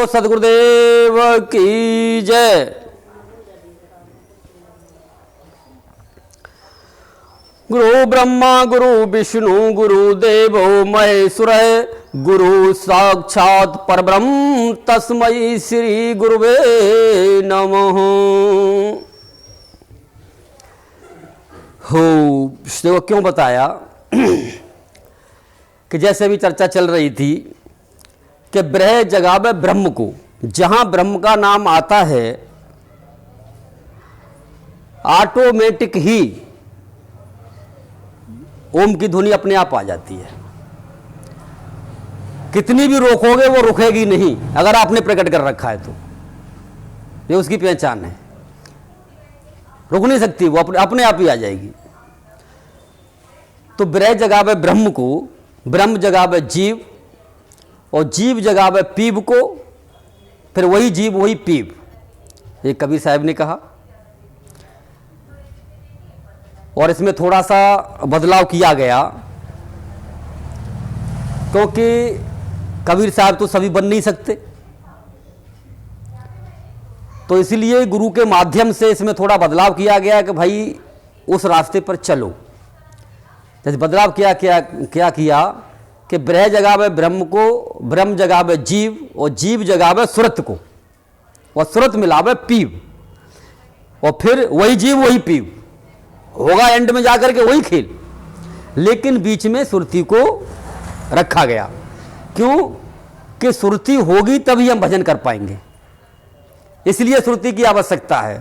सद्गुरुदेव की जय। गुरु ब्रह्मा गुरु विष्णु गुरु देवो महेश्वर, गुरु साक्षात परब्रह्म तस्मै श्री गुरुवे नमः। हो देखो क्यों बताया कि जैसे अभी चर्चा चल रही थी कि ब्रह जगावे ब्रह्म को, जहां ब्रह्म का नाम आता है ऑटोमेटिक ही ओम की ध्वनि अपने आप आ जाती है। कितनी भी रोकोगे वो रुकेगी नहीं, अगर आपने प्रकट कर रखा है तो ये उसकी पहचान है, रुक नहीं सकती, वो अपने आप ही आ जाएगी। तो ब्रह जगावे ब्रह्म को, ब्रह्म जगावे जीव, और जीव जगावे पीव को, फिर वही जीव वही पीव, ये कबीर साहब ने कहा। और इसमें थोड़ा सा बदलाव किया गया, क्योंकि कबीर साहब तो सभी बन नहीं सकते, तो इसलिए गुरु के माध्यम से इसमें थोड़ा बदलाव किया गया कि भाई उस रास्ते पर चलो। जैसे बदलाव क्या किया कि ब्रह जगावे ब्रह्म को, ब्रह्म जगावे जीव, और जीव जगावे सुरत को, और सुरत मिलावे पीव, और फिर वही जीव वही पीव होगा, एंड में जाकर के वही खेल। लेकिन बीच में सुरती को रखा गया, क्यों कि सुरती होगी तभी हम भजन कर पाएंगे, इसलिए सुरती की आवश्यकता है।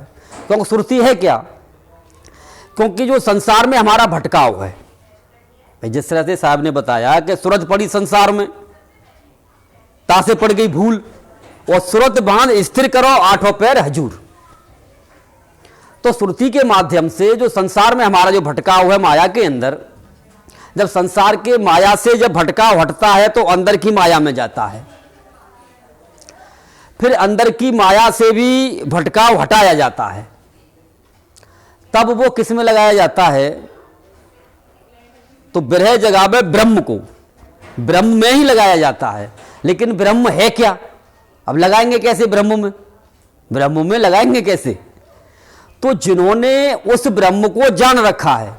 क्योंकि सुरती है क्या, क्योंकि जो संसार में हमारा भटकाव है, जिस तरह से साहब ने बताया कि सूरत पड़ी संसार में, तासे पड़ गई भूल, और सूरत बांध स्थिर करो आठों पैर हजूर। तो सुरती के माध्यम से जो संसार में हमारा जो भटकाव है माया के अंदर, जब संसार के माया से जब भटकाव हटता है तो अंदर की माया में जाता है, फिर अंदर की माया से भी भटकाव हटाया जाता है, तब वो किस में लगाया जाता है, तो ब्रह जगावे ब्रह्म को, ब्रह्म में ही लगाया जाता है। लेकिन ब्रह्म है क्या, अब लगाएंगे कैसे ब्रह्म में, ब्रह्म में लगाएंगे कैसे? तो जिन्होंने उस ब्रह्म को जान रखा है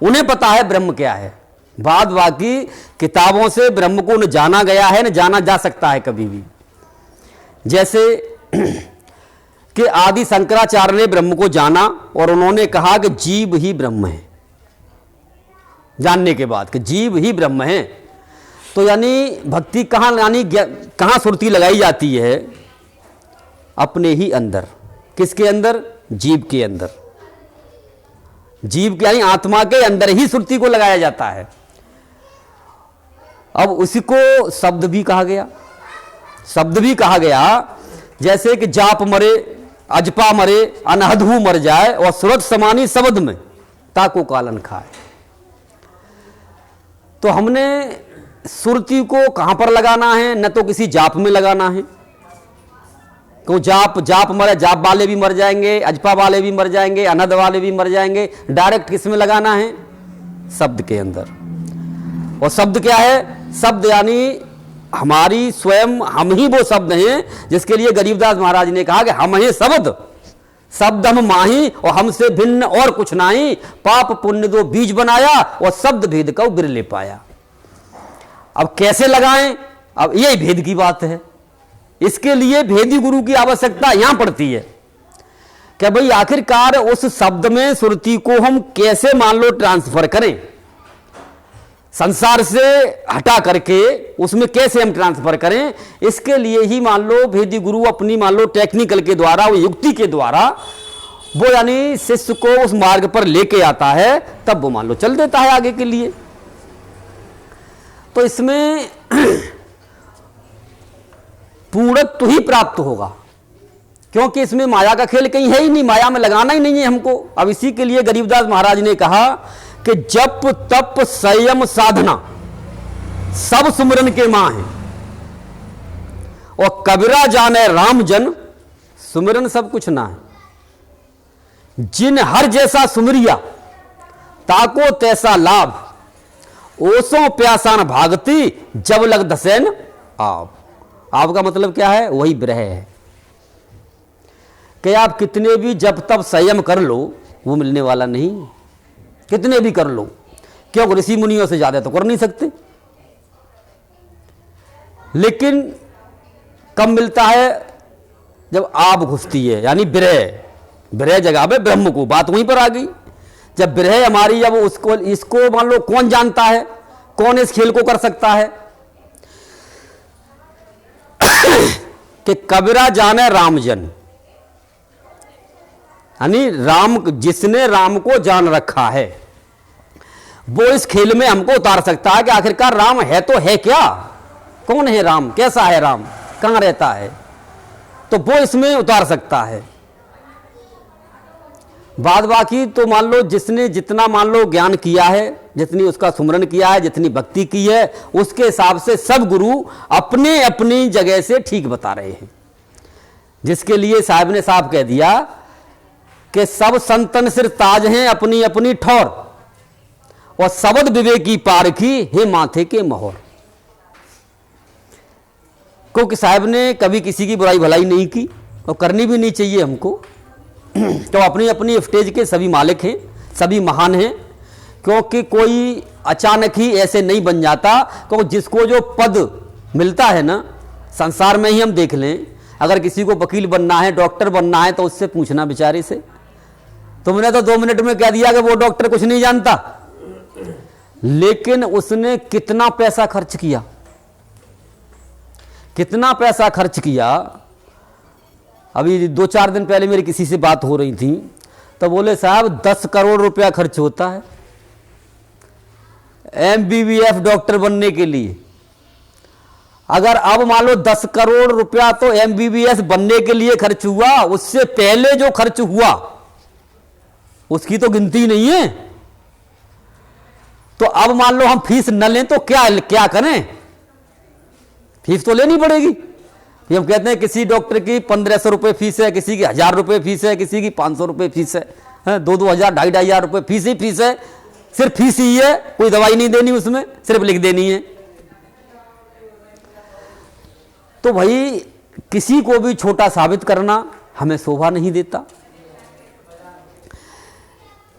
उन्हें पता है ब्रह्म क्या है। बाद बाकी किताबों से ब्रह्म को न जाना गया है न जाना जा सकता है कभी भी। जैसे कि आदि शंकराचार्य ने ब्रह्म को जाना और उन्होंने कहा कि जीव ही ब्रह्म है। जानने के बाद कि जीव ही ब्रह्म है, तो यानी भक्ति कहाँ, यानी कहाँ सुरती लगाई जाती है, अपने ही अंदर। किसके अंदर? जीव के अंदर। जीव के यानी आत्मा के अंदर ही सुरती को लगाया जाता है। अब उसी को शब्द भी कहा गया, शब्द भी कहा गया, जैसे कि जाप मरे अजपा मरे अनहदहू मर जाए, और सुरत समानी शब्द में ताको कालन खाए। तो हमने सुरती को कहां पर लगाना है, न तो किसी जाप में लगाना है, क्यों जाप मरे, जाप वाले भी मर जाएंगे, अजपा वाले भी मर जाएंगे, अनहद वाले भी मर जाएंगे। डायरेक्ट किस में लगाना है? शब्द के अंदर। और शब्द क्या है? शब्द यानी हमारी स्वयं, हम ही वो शब्द हैं जिसके लिए गरीबदास महाराज ने कहा कि हम हैं शब्द, शब्द हम माही और हमसे भिन्न और कुछ नहीं, पाप पुण्य दो बीज बनाया और शब्द भेद को बिरले पाया। अब कैसे लगाएं? अब यही भेद की बात है। इसके लिए भेदी गुरु की आवश्यकता यहां पड़ती है कि भाई आखिरकार उस शब्द में सुरती को हम कैसे मान लो ट्रांसफर करें, संसार से हटा करके उसमें कैसे हम ट्रांसफर करें। इसके लिए ही मान लो भेदी गुरु अपनी मान लो टेक्निकल के द्वारा, वो युक्ति के द्वारा वो यानी शिष्य को उस मार्ग पर लेके आता है, तब वो मान लो चल देता है आगे के लिए। तो इसमें पूर्णत्व ही प्राप्त होगा, क्योंकि इसमें माया का खेल कहीं है ही नहीं, माया में लगाना ही नहीं है हमको। अब इसी के लिए गरीबदास महाराज ने कहा कि जप तप संयम साधना सब सुमिरन के मां है, और कबीरा जाने राम जन सुमिरन सब कुछ ना है। जिन हर जैसा सुमिरिया ताको तैसा लाभ, ओसों प्यासान भागती जब लग दसैन आप। आपका मतलब क्या है? वही विरह है कि आप कितने भी जब तब संयम कर लो, वो मिलने वाला नहीं। कितने भी कर लो, क्यों? ऋषि मुनियों से ज्यादा तो कर नहीं सकते। लेकिन कब मिलता है? जब आप घुसती है, यानी विरह। विरह जगह पे ब्रह्म को, बात वहीं पर आ गई। जब विरह हमारी, जब उसको इसको मान लो कौन जानता है, कौन इस खेल को कर सकता है कि कबीरा जाने राम जन, यानी राम, जिसने राम को जान रखा है वो इस खेल में हमको उतार सकता है कि आखिरकार राम है तो है क्या, कौन है राम, कैसा है राम, कहां रहता है, तो वो इसमें उतार सकता है। बाद बाकी तो मान लो जिसने जितना मान लो ज्ञान किया है, जितनी उसका सुमरन किया है, जितनी भक्ति की है, उसके हिसाब से सब गुरु अपने अपनी जगह से ठीक बता रहे हैं। जिसके लिए साहब ने साफ कह दिया कि सब संतन सिर ताज हैं अपनी अपनी ठौर, और सबद विवेकी पारखी हे माथे के मोहर। क्योंकि साहब ने कभी किसी की बुराई भलाई नहीं की और करनी भी नहीं चाहिए हमको। तो अपनी अपनी स्टेज के सभी मालिक हैं, सभी महान हैं। क्योंकि कोई अचानक ही ऐसे नहीं बन जाता, क्योंकि जिसको जो पद मिलता है ना, संसार में ही हम देख लें, अगर किसी को वकील बनना है, डॉक्टर बनना है, तो उससे पूछना बेचारे से, तुमने तो 2 मिनट में कह दिया कि वो डॉक्टर कुछ नहीं जानता, लेकिन उसने कितना पैसा खर्च किया, कितना पैसा खर्च किया। अभी 2-4 दिन पहले मेरी किसी से बात हो रही थी, तो बोले साहब 10 करोड़ रुपया खर्च होता है MBBS डॉक्टर बनने के लिए। अगर अब मान लो 10 करोड़ रुपया तो MBBS बनने के लिए खर्च हुआ, उससे पहले जो खर्च हुआ उसकी तो गिनती नहीं है। तो अब मान लो हम फीस न लें तो क्या क्या करें, फीस तो लेनी पड़ेगी। हम कहते हैं किसी डॉक्टर की 1500 रुपये फीस है, किसी की 1000 रुपये फीस है, किसी की 500 रुपये फीस है, 2-2 हज़ार 2,500 रुपये फीस ही फीस है। सिर्फ फीस ही है, कोई दवाई नहीं देनी उसमें, सिर्फ लिख देनी है। तो भाई किसी को भी छोटा साबित करना हमें शोभा नहीं देता,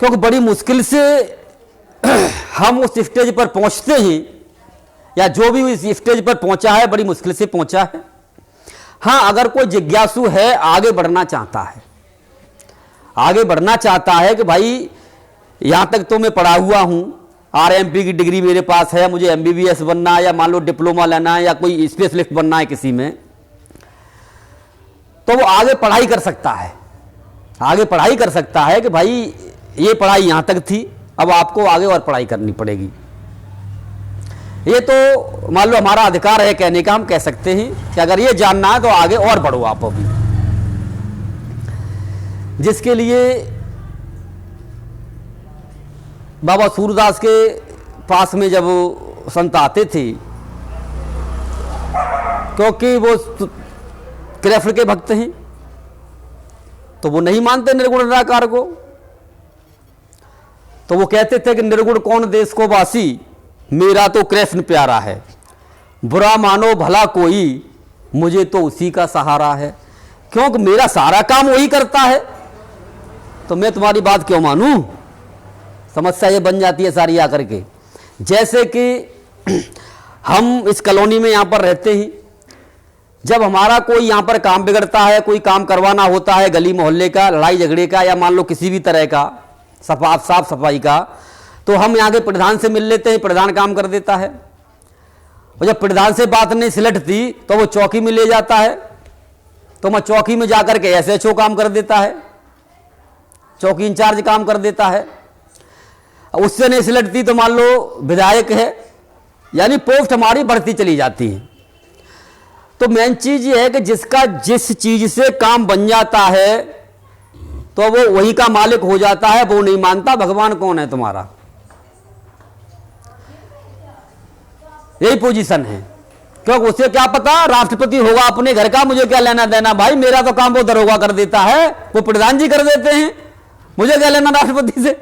क्योंकि बड़ी मुश्किल से हम उस स्टेज पर पहुंचते हैं, या जो भी इस स्टेज पर पहुंचा है बड़ी मुश्किल से पहुंचा है। हाँ, अगर कोई जिज्ञासु है, आगे बढ़ना चाहता है, आगे बढ़ना चाहता है कि भाई यहां तक तो मैं पढ़ा हुआ हूं, RMP की डिग्री मेरे पास है, मुझे MBBS बनना है, या मान लो डिप्लोमा लेना है, या कोई स्पेशलिस्ट बनना है किसी में, तो वो आगे पढ़ाई कर सकता है। आगे पढ़ाई कर सकता है कि भाई ये पढ़ाई यहां तक थी, अब आपको आगे और पढ़ाई करनी पड़ेगी। ये तो मान लो हमारा अधिकार है कहने का, हम कह सकते हैं कि अगर ये जानना है तो आगे और बढ़ो आप अभी। जिसके लिए बाबा सूरदास के पास में जब संत आते थे, क्योंकि वो कृष्ण के भक्त हैं, तो वो नहीं मानते निर्गुण निराकार को, तो वो कहते थे कि निर्गुण कौन देश को वासी, मेरा तो कृष्ण प्यारा है, बुरा मानो भला कोई, मुझे तो उसी का सहारा है। क्योंकि मेरा सारा काम वही करता है, तो मैं तुम्हारी बात क्यों मानूं। समस्या ये बन जाती है सारी आकर के। जैसे कि हम इस कॉलोनी में यहाँ पर रहते हैं, जब हमारा कोई यहाँ पर काम बिगड़ता है, कोई काम करवाना होता है गली मोहल्ले का, लड़ाई झगड़े का, या मान लो किसी भी तरह का साफ सफाई का, तो हम यहाँ के प्रधान से मिल लेते हैं, प्रधान काम कर देता है। और जब प्रधान से बात नहीं सिलटती तो वो चौकी में ले जाता है, तो मैं चौकी में जाकर के SHO काम कर देता है, चौकी इंचार्ज काम कर देता है। उससे नहीं सिलटती तो मान लो विधायक है, यानी पोस्ट हमारी बढ़ती चली जाती है। तो मेन चीज ये है कि जिसका जिस चीज से काम बन जाता है तो वो वही का मालिक हो जाता है, वो नहीं मानता भगवान कौन है तुम्हारा। यही पोजीशन है। क्योंकि उसे क्या पता राष्ट्रपति होगा अपने घर का, मुझे क्या लेना देना भाई, मेरा तो काम वो दरोगा कर देता है, वो प्रधान जी कर देते हैं, मुझे क्या लेना राष्ट्रपति से।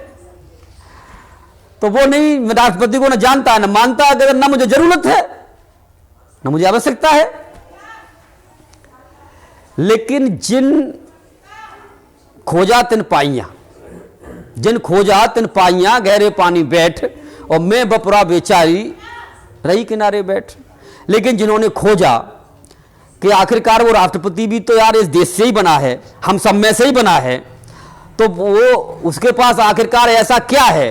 तो वो नहीं, राष्ट्रपति को ना जानता है ना मानता है, अगर ना मुझे जरूरत है ना मुझे आवश्यकता है। लेकिन जिन खोजा तिन पाइया, जिन खोजा तिन पाइया, गहरे पानी बैठ, और मैं बपुरा बेचारी रही किनारे बैठ। लेकिन जिन्होंने खोजा कि आखिरकार वो राष्ट्रपति भी तो यार इस देश से ही बना है, हम सब में से ही बना है, तो वो उसके पास आखिरकार ऐसा क्या है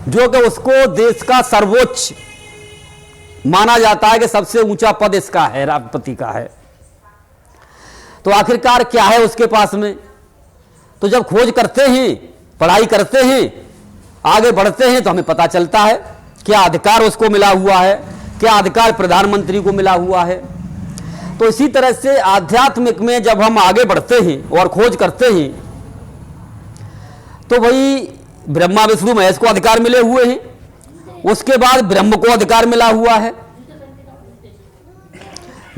जो कि उसको देश का सर्वोच्च माना जाता है कि सबसे ऊंचा पद इसका है, राष्ट्रपति का है। तो आखिरकार क्या है उसके पास में? तो जब खोज करते हैं, पढ़ाई करते हैं, आगे बढ़ते हैं, तो हमें पता चलता है क्या अधिकार उसको मिला हुआ है, क्या अधिकार प्रधानमंत्री को मिला हुआ है। तो इसी तरह से आध्यात्मिक में जब हम आगे बढ़ते हैं और खोज करते हैं, तो भाई ब्रह्मा विष्णु महेश को अधिकार मिले हुए हैं, उसके बाद ब्रह्म को अधिकार मिला हुआ है।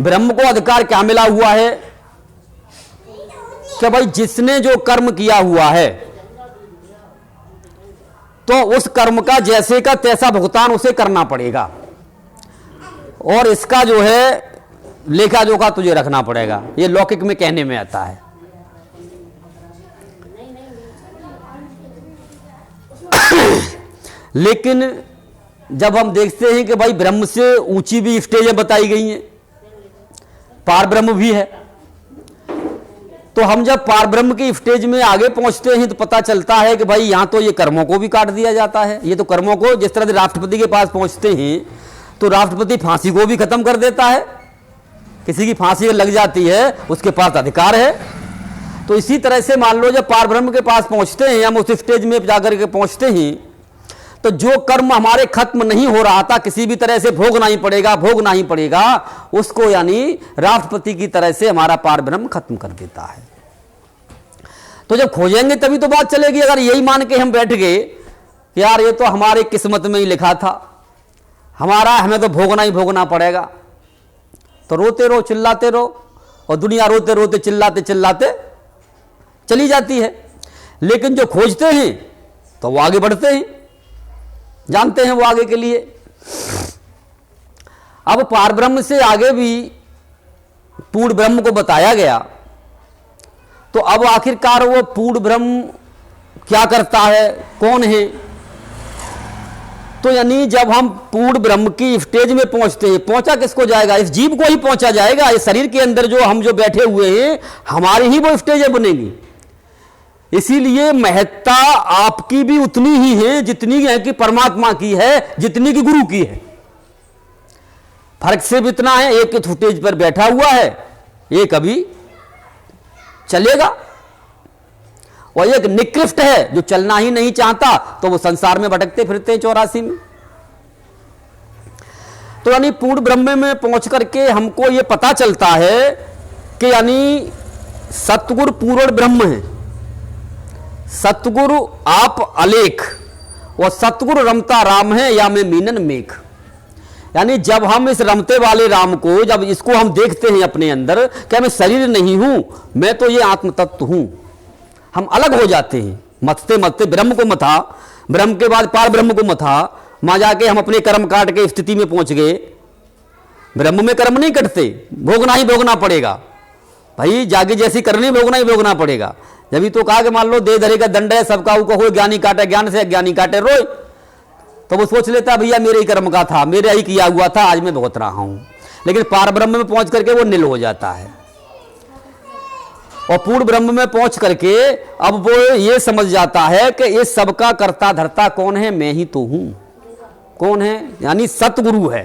ब्रह्म को अधिकार क्या मिला हुआ है कि भाई जिसने जो कर्म किया हुआ है तो उस कर्म का जैसे का तैसा भुगतान उसे करना पड़ेगा, और इसका जो है लेखा जोखा तुझे रखना पड़ेगा। ये लौकिक में कहने में आता है। लेकिन जब हम देखते हैं कि भाई ब्रह्म से ऊंची भी स्टेजें बताई गई हैं, पार ब्रह्म भी है, तो हम जब पार ब्रह्म की स्टेज में आगे पहुंचते हैं तो पता चलता है कि भाई यहां तो ये कर्मों को भी काट दिया जाता है। ये तो कर्मों को, जिस तरह से राष्ट्रपति के पास पहुंचते हैं तो राष्ट्रपति फांसी को भी खत्म कर देता है, किसी की फांसी लग जाती है उसके पास अधिकार है। तो इसी तरह से मान लो जब पार ब्रह्म के पास पहुंचते हैं, हम उस स्टेज में जाकर के पहुंचते हैं, तो जो कर्म हमारे खत्म नहीं हो रहा था, किसी भी तरह से भोगना ही पड़ेगा, भोगना ही पड़ेगा, उसको यानी राष्ट्रपति की तरह से हमारा पार ब्रह्म खत्म कर देता है। तो जब खोजेंगे तभी तो बात चलेगी। अगर यही मान के हम बैठ गए कि यार ये तो हमारे किस्मत में ही लिखा था, हमारा, हमें तो भोगना ही भोगना पड़ेगा, तो रोते रहो, चिल्लाते रहो, और दुनिया रोते रोते चिल्लाते चिल्लाते चली जाती है। लेकिन जो खोजते हैं तो वो आगे बढ़ते हैं, जानते हैं वो आगे के लिए। अब पार ब्रह्म से आगे भी पूर्ण ब्रह्म को बताया गया, तो अब आखिरकार वो पूर्ण ब्रह्म क्या करता है, कौन है? तो यानी जब हम पूर्ण ब्रह्म की स्टेज में पहुंचते हैं, पहुंचा किसको जाएगा? इस जीव को ही पहुंचा जाएगा। इस शरीर के अंदर जो हम जो बैठे हुए हैं, हमारी ही वो स्टेजें बनेगी। इसीलिए महत्ता आपकी भी उतनी ही है जितनी है कि परमात्मा की है, जितनी की गुरु की है। फर्क सिर्फ इतना है, एक स्टेज पर बैठा हुआ है, एक अभी चलेगा, और एक निकृष्ट है जो चलना ही नहीं चाहता, तो वो संसार में भटकते फिरते 84 में। तो यानी पूर्ण ब्रह्म में पहुंच करके हमको ये पता चलता है कि यानी सतगुरु पूर्ण ब्रह्म है, सतगुरु आप अलेख, और सतगुरु रमता राम है या मैं मीनन मेघ। यानी जब हम इस रमते वाले राम को, जब इसको हम देखते हैं अपने अंदर, क्या मैं शरीर नहीं हूं, मैं तो ये आत्म तत्व हूं, हम अलग हो जाते हैं। मथते मथते ब्रह्म को मथा, ब्रह्म के बाद पार ब्रह्म को मथा, वहां जाके हम अपने कर्म काट के स्थिति में पहुंच गए। ब्रह्म में कर्म नहीं कटते, भोगना ही भोगना पड़ेगा भाई, जागे जैसी करनी, भोगना ही भोगना पड़ेगा। जब तो कहा कि मान लो दे धरे का दंड है, सबका ऊका हो, ज्ञानी काटे ज्ञान से, अज्ञानी काटे रोए, तो वो सोच लेता भैया मेरे ही कर्म का था, मेरे ही किया हुआ था, आज मैं भुगत रहा हूं। लेकिन पार ब्रह्म में पहुंच करके वो निल हो जाता है, और पूर्ण ब्रह्म में पहुंच करके अब वो ये समझ जाता है कि इस सबका कर्ता धर्ता कौन है, मैं ही तो हूं। कौन है? यानी सतगुरु है,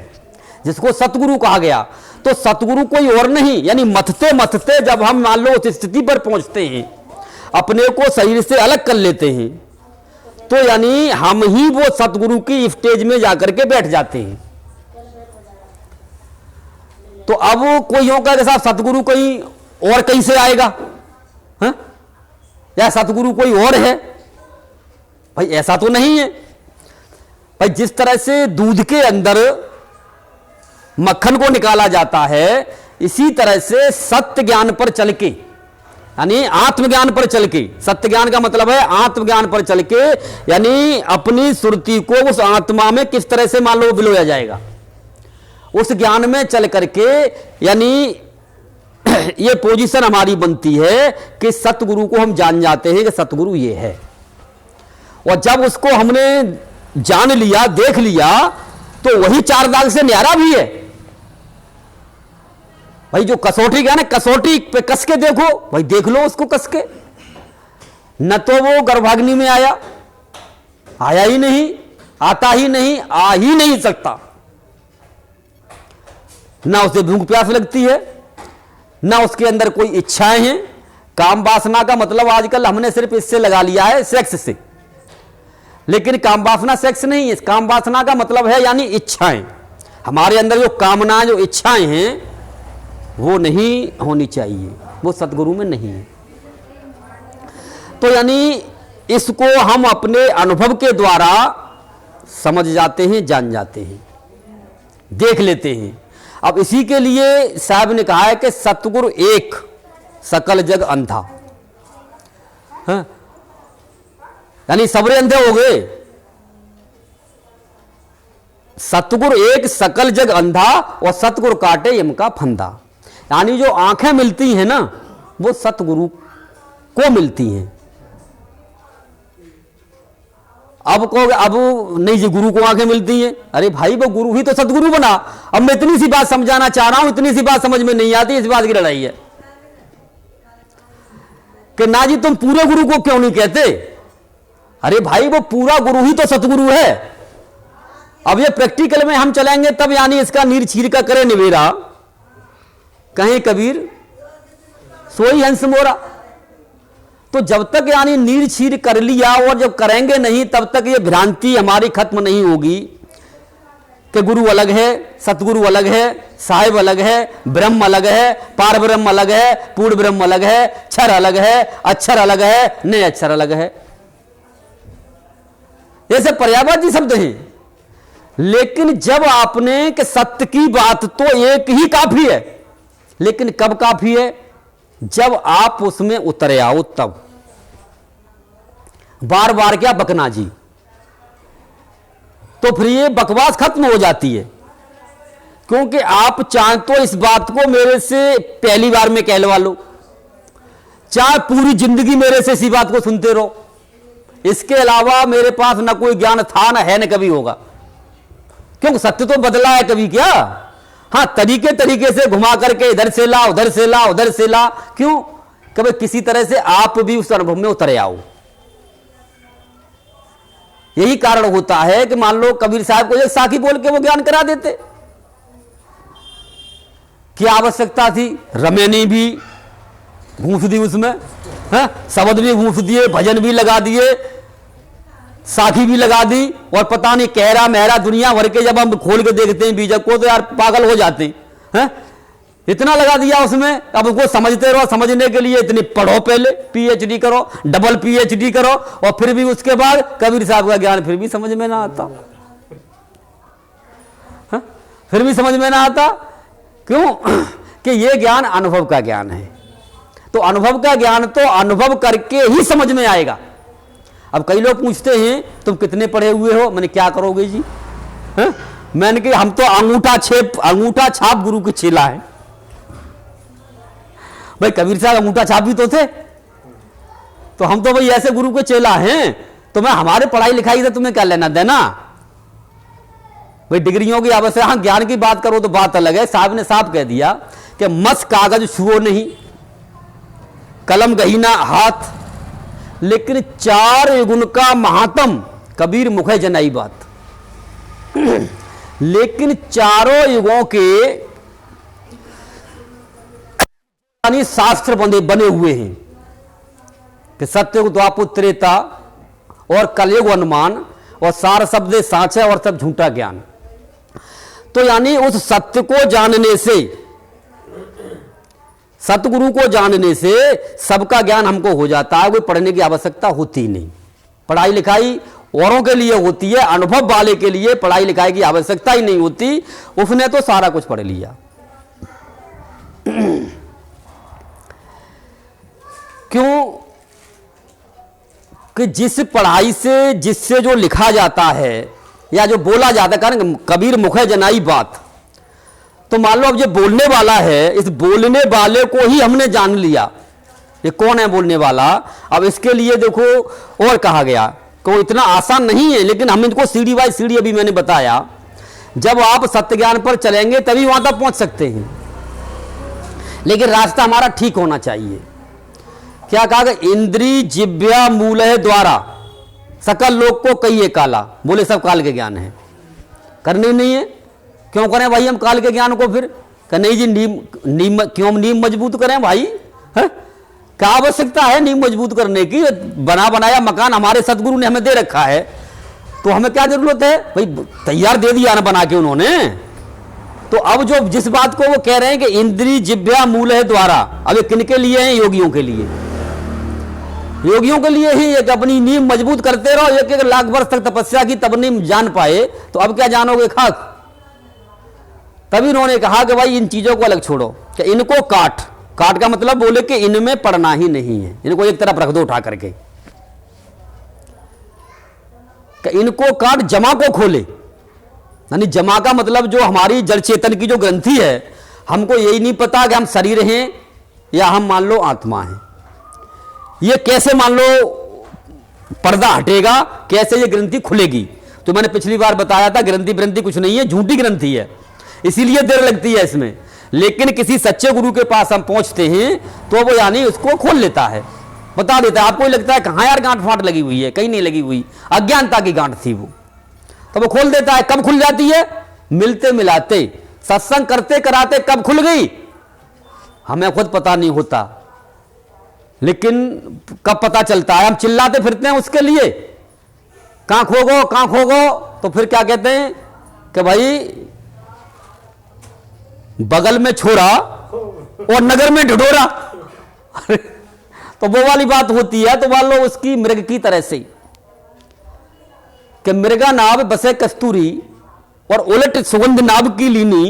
जिसको सतगुरु कहा गया। तो सतगुरु कोई और नहीं, यानी मथते मथते जब हम मान लो उस स्थिति पर पहुंचते हैं, अपने को शरीर से अलग कर लेते हैं, तो यानी हम ही वो सतगुरु की स्टेज में जाकर के बैठ जाते हैं। तो अब कोई होगा जैसा सतगुरु कहीं और कहीं से आएगा, हा? या सतगुरु कोई और है? भाई ऐसा तो नहीं है। भाई जिस तरह से दूध के अंदर मक्खन को निकाला जाता है, इसी तरह से सत्य ज्ञान पर चल के, यानी आत्मज्ञान पर चल के, सत्य ज्ञान का मतलब है आत्मज्ञान पर चल के, यानी अपनी सुरती को उस आत्मा में किस तरह से मान लो विलोया जाएगा, उस ज्ञान में चल करके, यानी ये पोजीशन हमारी बनती है कि सतगुरु को हम जान जाते हैं कि सतगुरु ये है। और जब उसको हमने जान लिया, देख लिया, तो वही चार दाग से न्यारा भी है भाई। जो कसौटी का ना, कसौटी पे कस के देखो भाई, देख लो उसको कस के। न तो वो गर्भाग्नि में आया ही नहीं, आता ही नहीं, आ ही नहीं सकता। ना उसे भूख प्यास लगती है, ना उसके अंदर कोई इच्छाएं हैं। काम वासना का मतलब आजकल हमने सिर्फ इससे लगा लिया है, सेक्स से। लेकिन काम वासना सेक्स नहीं है। काम वासना का मतलब है यानी इच्छाएं। हमारे अंदर जो कामनाएं, जो इच्छाएं हैं, वो नहीं होनी चाहिए, वो सतगुरु में नहीं है। तो यानी इसको हम अपने अनुभव के द्वारा समझ जाते हैं, जान जाते हैं, देख लेते हैं। अब इसी के लिए साहब ने कहा है कि सतगुरु एक, सकल जग अंधा। हाँ? यानी सबरे अंधे हो गए। सतगुरु एक, सकल जग अंधा, और सतगुरु काटे यम का फंदा। यानी जो आंखें मिलती हैं ना, वो सतगुरु को मिलती हैं। अब कहोगे अब नहीं जी, गुरु को आंखें मिलती हैं। अरे भाई, वो गुरु ही तो सतगुरु बना। अब मैं इतनी सी बात समझाना चाह रहा हूं, इतनी सी बात समझ में नहीं आती, इस बात की लड़ाई है कि ना जी तुम पूरे गुरु को क्यों नहीं कहते। अरे भाई, वो पूरा गुरु ही तो सतगुरु है। अब ये प्रैक्टिकल में हम चलेंगे तब यानी इसका नीर छीर का करे निवेरा, कहें कबीर सोई हंस मोरा। तो जब तक यानी नीर छीर कर लिया और जब करेंगे नहीं, तब तक ये भ्रांति हमारी खत्म नहीं होगी कि गुरु अलग है, सतगुरु अलग है, साहिब अलग है, ब्रह्म अलग है, पार ब्रह्म अलग है, पूर्ण ब्रह्म अलग है, क्षर अलग है, अक्षर अलग है, नए अक्षर अलग है। ये सब पर्यायवाची शब्द हैं। लेकिन जब आपने कि सत्य की बात तो एक ही काफी है, लेकिन कब काफी है? जब आप उसमें उतर आओ तब। बार बार क्या बकना जी, तो फिर ये बकवास खत्म हो जाती है। क्योंकि आप चाहे तो इस बात को मेरे से पहली बार में कहलवा लो, चाहे पूरी जिंदगी मेरे से इसी बात को सुनते रहो। इसके अलावा मेरे पास ना कोई ज्ञान था, ना है, ना कभी होगा। क्योंकि सत्य तो बदला है कभी क्या। हाँ, तरीके तरीके से घुमा करके इधर से ला, उधर से ला, उधर से ला। क्यों? कभी किसी तरह से आप भी उस अनुभव में उतर आओ। यही कारण होता है कि मान लो कबीर साहब को एक साखी बोल के वो ज्ञान करा देते। क्या आवश्यकता थी? रमेनी भी घूस दी उसमें, शब्द भी घूस दिए, भजन भी लगा दिए, साखी भी लगा दी, और पता नहीं कहरा महरा दुनिया भर के जब हम खोल के देखते हैं बीजक को तो यार पागल हो जाते हैं। इतना लगा दिया उसमें। अब उसको समझते रहो, समझने के लिए इतनी पढ़ो, पहले पीएचडी करो, डबल पीएचडी करो, और फिर भी उसके बाद कबीर साहब का ज्ञान फिर भी समझ में ना आता। फिर भी समझ में ना आता। क्यों? कि ये ज्ञान अनुभव का ज्ञान है। तो अनुभव का ज्ञान तो अनुभव करके ही समझ में आएगा। अब कई लोग पूछते हैं तुम कितने पढ़े हुए हो? मैंने क्या करोगे जी? मैंने कहा हम तो अंगूठा छाप गुरु के चेला है। भाई कबीर साहब अंगूठा छाप भी तो थे, तो हम तो भाई ऐसे गुरु के चेला हैं। तो मैं हमारे पढ़ाई लिखाई से तुम्हें क्या लेना देना? भाई डिग्रियों की आवश्यकता, हाँ ज्ञान की बात करो तो बात अलग है। साहब ने साफ कह दिया कि मस कागज छुओ नहीं, कलम गहीना हाथ, लेकिन चार गुण का महात्म कबीर मुखे जनाई बात। लेकिन चारों युगों के शास्त्र बने हुए हैं कि सत्ययुग, द्वापर, त्रेता और कलयुग अनुमान, और सार शब्द साँच है और सब झूठा ज्ञान। तो यानी उस सत्य को जानने से, सतगुरु को जानने से सबका ज्ञान हमको हो जाता है। कोई पढ़ने की आवश्यकता होती नहीं। पढ़ाई लिखाई औरों के लिए होती है, अनुभव वाले के लिए पढ़ाई लिखाई की आवश्यकता ही नहीं होती। उसने तो सारा कुछ पढ़ लिया। क्यों? कि जिस पढ़ाई से, जिससे जो लिखा जाता है या जो बोला जाता है, कारण कबीर मुखे जनाई बात, तो तो मान लो अब ये बोलने वाला है, इस बोलने वाले को ही हमने जान लिया, ये कौन है बोलने वाला। अब इसके लिए देखो और कहा गया कि इतना आसान नहीं है, लेकिन हम इनको सीढ़ी बाय सीढ़ी अभी मैंने बताया। जब आप सत्य ज्ञान पर चलेंगे तभी वहां तक पहुंच सकते हैं, लेकिन रास्ता हमारा ठीक होना चाहिए। क्या कहा कि इंद्री जिव्या मूलह द्वारा सकल लोक को कहिए काला। बोले सब काल के ज्ञान है, करने नहीं है, क्यों करें भाई हम काल के ज्ञान को? फिर कह नहीं जी नीम क्यों नीम मजबूत करें भाई, है? क्या आवश्यकता है नीम मजबूत करने की? बना बनाया मकान हमारे सदगुरु ने हमें दे रखा है, तो हमें क्या जरूरत है भाई? तैयार दे दिया ना बना के उन्होंने। तो अब जो जिस बात को वो कह रहे हैं कि इंद्री जिव्या मूल है द्वारा, अब ये किनके लिए है? योगियों के लिए। योगियों के लिए ही एक अपनी नींव मजबूत करते रहो, एक एक लाख वर्ष तक तपस्या की तब नहीं जान पाए, तो अब क्या जानोगे? खाक। तभी उन्होंने कहा कि भाई इन चीजों को अलग छोड़ो, कि इनको काट। काट का मतलब बोले कि इनमें पड़ना ही नहीं है, इनको एक तरफ रख दो उठा करके, कि इनको काट, जमा को खोले। यानी जमा का मतलब जो हमारी जड़ चेतन की जो ग्रंथि है, हमको यही नहीं पता कि हम शरीर हैं या हम मान लो आत्मा हैं। ये कैसे मान लो पर्दा हटेगा, कैसे ये ग्रंथि खुलेगी? तो मैंने पिछली बार बताया था ग्रंथि कुछ नहीं है, झूठी ग्रंथि है, इसीलिए देर लगती है इसमें। लेकिन किसी सच्चे गुरु के पास हम पहुंचते हैं तो वो यानी उसको खोल लेता है, बता देता है। आपको ही लगता है कहां यार गांठ फाट लगी हुई है, कहीं नहीं लगी हुई, अज्ञानता की गांठ थी वो, तो वो खोल देता है। कब खुल जाती है? मिलते मिलाते, सत्संग करते कराते कब खुल गई हमें खुद पता नहीं होता, लेकिन कब पता चलता है? हम चिल्लाते फिरते हैं उसके लिए, कहां खोगो कहां खोगो, तो फिर क्या कहते हैं कि भाई बगल में छोरा और नगर में ढिढोरा। तो वो वाली बात होती है। तो मान लो उसकी मृग की तरह से कि मृगा नाभ बसे कस्तूरी और उलट सुगंध नाभ की लीनी,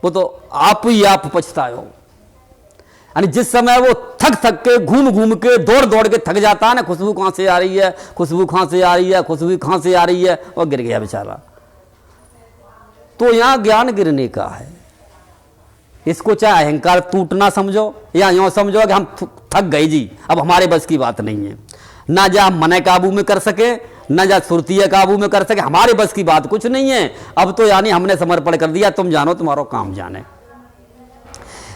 वो तो आप ही आप पछताओ। यानी जिस समय वो थक थक के घूम घूम के दौड़ दौड़ के थक जाता है ना, खुशबू कहां से आ रही है, खुशबू कहां से आ रही है, खुशबू कहां से आ रही है, और गिर गया बेचारा। तो यहां ज्ञान गिरने का है। इसको चाहे अहंकार टूटना समझो या यूं समझो कि हम थक गए जी, अब हमारे बस की बात नहीं है, ना जा हम मन काबू में कर सके, ना जा सुरतीय काबू में कर सके, हमारे बस की बात कुछ नहीं है। अब तो यानी हमने समर्पण कर दिया, तुम जानो तुम्हारा काम जाने।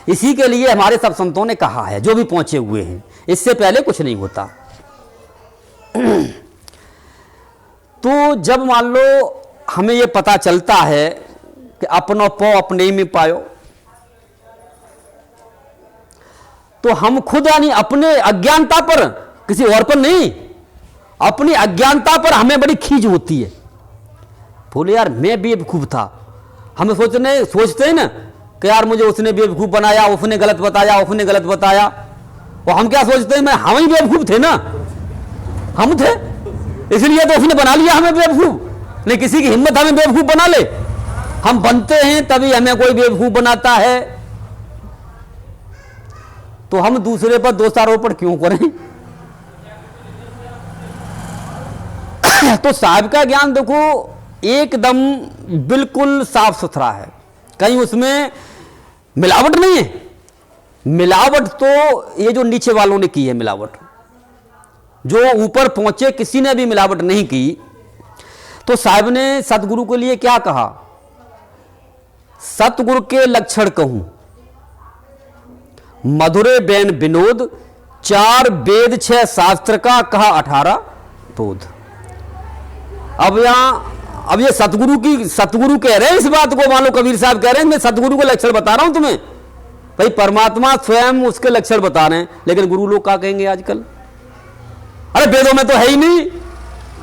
इसी के लिए हमारे सब संतों ने कहा है, जो भी पहुंचे हुए हैं, इससे पहले कुछ नहीं होता। तो जब मान लो हमें यह पता चलता है कि अपनो पो अपने ही में पायो, तो हम खुद यानी अपने अज्ञानता पर, किसी और पर नहीं, अपनी अज्ञानता पर हमें बड़ी खींच होती है। बोले यार मैं बेवकूफ था, हम सोचते हैं ना कि यार मुझे उसने बेवकूफ बनाया, उसने गलत बताया, उसने गलत बताया। और हम क्या सोचते हैं, हम ही बेवकूफ थे ना, हम थे, इसलिए तो उसने बना लिया हमें बेवकूफ। नहीं किसी की हिम्मत हमें बेवकूफ बना ले, हम बनते हैं तभी हमें कोई बेवकूफ बनाता है। तो हम दूसरे पर दोषारोपण क्यों करें? तो साहब का ज्ञान देखो एकदम बिल्कुल साफ सुथरा है, कहीं उसमें मिलावट नहीं है। मिलावट तो ये जो नीचे वालों ने की है मिलावट, जो ऊपर पहुंचे किसी ने भी मिलावट नहीं की। तो साहब ने सतगुरु के लिए क्या कहा? सतगुरु के लक्षण कहूं, मधुरे बेन विनोद, 4 वेद 6 शास्त्र का कहा 18 बोध। अब ये सतगुरु कह रहे हैं इस बात को, मान लो कबीर साहब कह रहे हैं मैं सतगुरु के लक्षण बता रहा हूं तुम्हें, भाई परमात्मा स्वयं उसके लक्षण बता रहे हैं। लेकिन गुरु लोग क्या कहेंगे आजकल? अरे वेदों में तो है ही नहीं,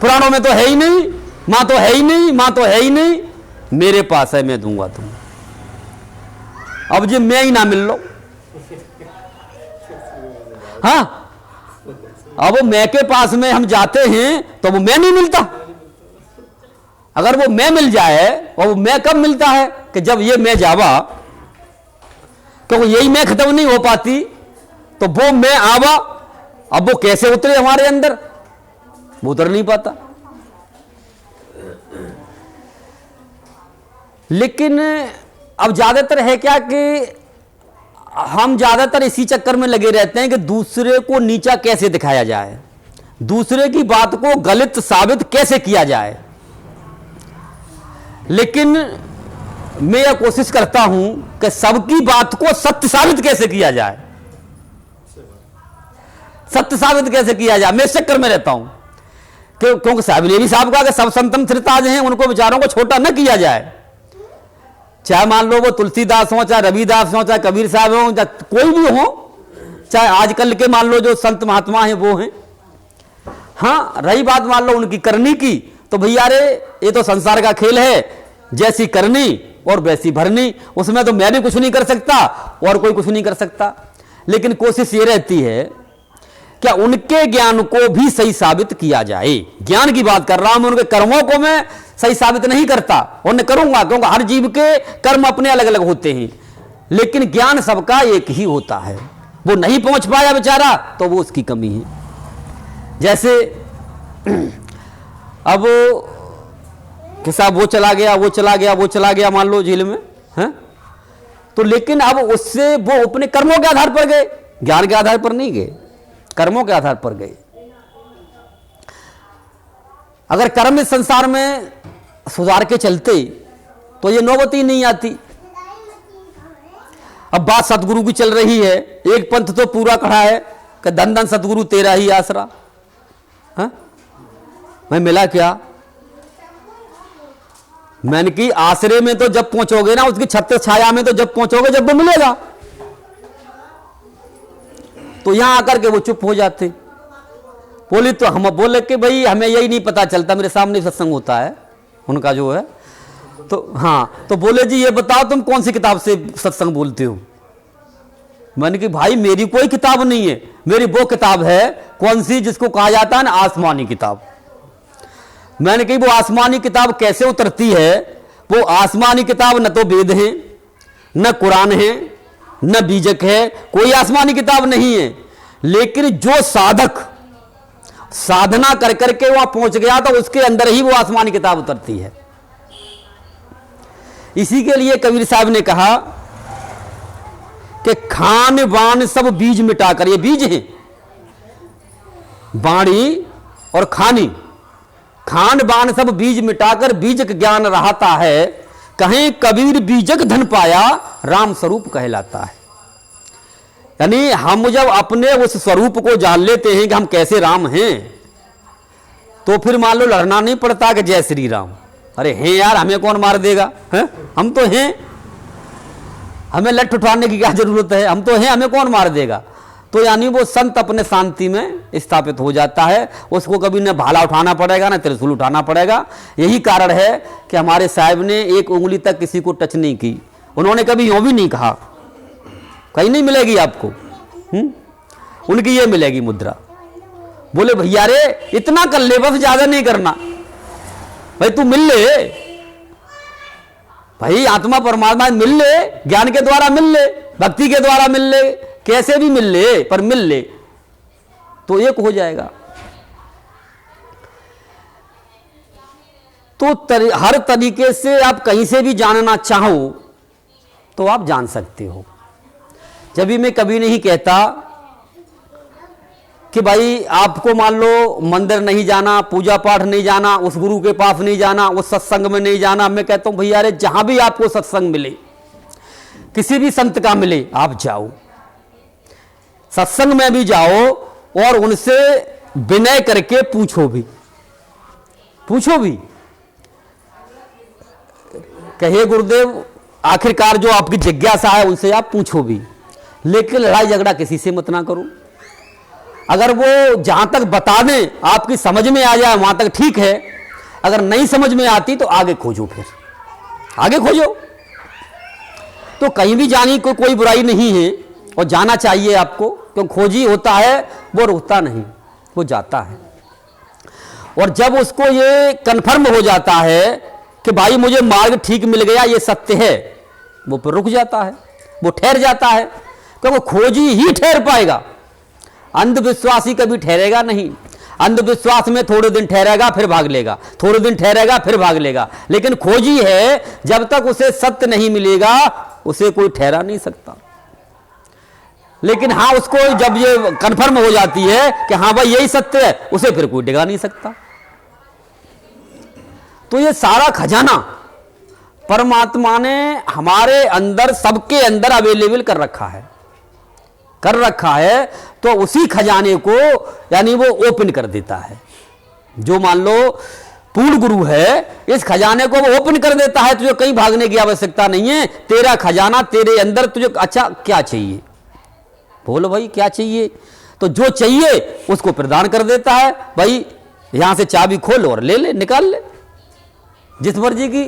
पुराणों में तो है ही नहीं, मां तो है ही नहीं, मां तो है ही नहीं, मेरे पास है मैं दूंगा तुम। अब जी मैं ही ना मिल लो, हाँ, अब वो मैं के पास में हम जाते हैं तो वो मैं नहीं मिलता। अगर वो मैं मिल जाए, और वो मैं कब मिलता है कि जब ये मैं जावा, तो यही मैं खत्म नहीं हो पाती, तो वो मैं आवा। अब वो कैसे उतरे हमारे अंदर? वो उतर नहीं पाता। लेकिन अब ज्यादातर है क्या कि हम ज्यादातर इसी चक्कर में लगे रहते हैं कि दूसरे को नीचा कैसे दिखाया जाए, दूसरे की बात को गलत साबित कैसे किया जाए। लेकिन मैं यह कोशिश करता हूं कि सबकी बात को सत्य साबित कैसे किया जाए, सत्य साबित कैसे किया जाए, मैं इस चक्कर में रहता हूं क्योंकि साहब ने भी साहब कहा कि सब संतन श्रिताज हैं, उनको विचारों को छोटा न किया जाए। चाहे मान लो वो तुलसीदास हो, चाहे रविदास हो, चाहे कबीर साहब हो, चाहे कोई भी हो, चाहे आजकल के मान लो जो संत महात्मा हैं वो हैं। हाँ, रही बात मान लो उनकी करनी की, तो भैया रे ये तो संसार का खेल है, जैसी करनी और वैसी भरनी, उसमें तो मैं भी कुछ नहीं कर सकता और कोई कुछ नहीं कर सकता। लेकिन कोशिश ये रहती है क्या उनके ज्ञान को भी सही साबित किया जाए। ज्ञान की बात कर रहा हूं, उनके कर्मों को मैं सही साबित नहीं करता और न करूंगा, क्योंकि हर जीव के कर्म अपने अलग अलग होते हैं, लेकिन ज्ञान सबका एक ही होता है। वो नहीं पहुंच पाया बेचारा तो वो उसकी कमी है। जैसे अब कि साहब वो चला गया, वो चला गया, वो चला गया मान लो जेल में है, तो लेकिन अब उससे वो अपने कर्मों के आधार पर गए, ज्ञान के आधार पर नहीं गए, कर्मों के आधार पर गए। अगर कर्म इस संसार में सुधार के चलते तो ये नौबत ही नहीं आती। अब बात सतगुरु की चल रही है, एक पंथ तो पूरा खड़ा है कि धन धन सतगुरु तेरा ही आसरा। हाँ? मैं मिला क्या, मैंने की आसरे में तो जब पहुंचोगे ना, उसकी छत्र छाया में तो जब पहुंचोगे जब वो मिलेगा। तो यहां आकर के वो चुप हो जाते। बोली तो हम बोले कि भाई हमें यही नहीं पता चलता, मेरे सामने सत्संग होता है उनका जो है, तो हाँ, तो बोले जी ये बताओ तुम कौन सी किताब से सत्संग बोलते हो। मैंने कि भाई मेरी कोई किताब नहीं है, मेरी वो किताब है कौन सी जिसको कहा जाता है ना आसमानी किताब। मैंने कही वो आसमानी किताब कैसे उतरती है, वो आसमानी किताब न तो वेद है, न कुरान है, न बीजक है, कोई आसमानी किताब नहीं है। लेकिन जो साधक साधना कर करके वहां पहुंच गया तो उसके अंदर ही वो आसमानी किताब उतरती है। इसी के लिए कबीर साहब ने कहा कि खान बान सब बीज मिटाकर, ये बीज हैं बाणी और खानी, खान बान सब बीज मिटाकर बीजक ज्ञान रहता है, कहें कबीर बीजक धन पाया राम स्वरूप कहलाता है। यानी हम जब अपने उस स्वरूप को जान लेते हैं कि हम कैसे राम हैं, तो फिर मान लो लड़ना नहीं पड़ता कि जय श्री राम, अरे हैं यार हमें कौन मार देगा, है? हम तो हैं, हमें लठ उठाने की क्या जरूरत है, हम तो हैं, हमें कौन मार देगा। तो यानी वो संत अपने शांति में स्थापित हो जाता है, उसको कभी न भाला उठाना पड़ेगा ना त्रिशूल उठाना पड़ेगा। यही कारण है कि हमारे साहब ने एक उंगली तक किसी को टच नहीं की, उन्होंने कभी यूं भी नहीं कहा, कहीं नहीं मिलेगी आपको, उनकी ये मिलेगी मुद्रा। बोले भैया रे इतना कर ले, बस ज्यादा नहीं करना, भाई तू मिल ले, भाई आत्मा परमात्मा मिल ले, ज्ञान के द्वारा मिल ले, भक्ति के द्वारा मिल ले, कैसे भी मिल ले पर मिल ले तो एक हो जाएगा। तो हर तरीके से आप कहीं से भी जानना चाहो तो आप जान सकते हो। जब भी मैं कभी नहीं कहता कि भाई आपको मान लो मंदिर नहीं जाना, पूजा पाठ नहीं जाना, उस गुरु के पास नहीं जाना, उस सत्संग में नहीं जाना। मैं कहता हूं भैया अरे जहां भी आपको सत्संग मिले, किसी भी संत का मिले, आप जाओ, सत्संग में भी जाओ और उनसे विनय करके पूछो भी, पूछो भी, कहे गुरुदेव आखिरकार जो आपकी जिज्ञासा है उनसे आप पूछो भी, लेकिन लड़ाई झगड़ा किसी से मत ना करो। अगर वो जहां तक बता दें आपकी समझ में आ जाए वहां तक ठीक है, अगर नहीं समझ में आती तो आगे खोजो, फिर आगे खोजो। तो कहीं भी जाने को कोई बुराई नहीं है और जाना चाहिए आपको, क्यों खोजी होता है वो रुकता नहीं, वो जाता है। और जब उसको ये कन्फर्म हो जाता है कि भाई मुझे मार्ग ठीक मिल गया, ये सत्य है, वो फिर रुक जाता है, वो ठहर जाता है, क्योंकि खोजी ही ठहर पाएगा, अंधविश्वासी कभी ठहरेगा नहीं। अंधविश्वास में थोड़े दिन ठहरेगा फिर भाग लेगा, थोड़े दिन ठहरेगा फिर भाग लेगा, लेकिन खोजी है जब तक उसे सत्य नहीं मिलेगा उसे कोई ठहरा नहीं सकता। लेकिन हाँ, उसको जब ये कन्फर्म हो जाती है कि हाँ भाई यही सत्य है, उसे फिर कोई डिगा नहीं सकता। तो ये सारा खजाना परमात्मा ने हमारे अंदर, सबके अंदर अवेलेबल कर रखा है, कर रखा है। तो उसी खजाने को यानी वो ओपन कर देता है। जो मान लो पूर्ण गुरु है, इस खजाने को वो ओपन कर देता है, तुझे कहीं भागने की आवश्यकता नहीं है। तेरा खजाना तेरे अंदर, तुझे अच्छा क्या चाहिए बोलो भाई, क्या चाहिए? तो जो चाहिए उसको प्रदान कर देता है। भाई यहां से चाबी खोल और ले ले, निकाल ले जिस मर्जी की।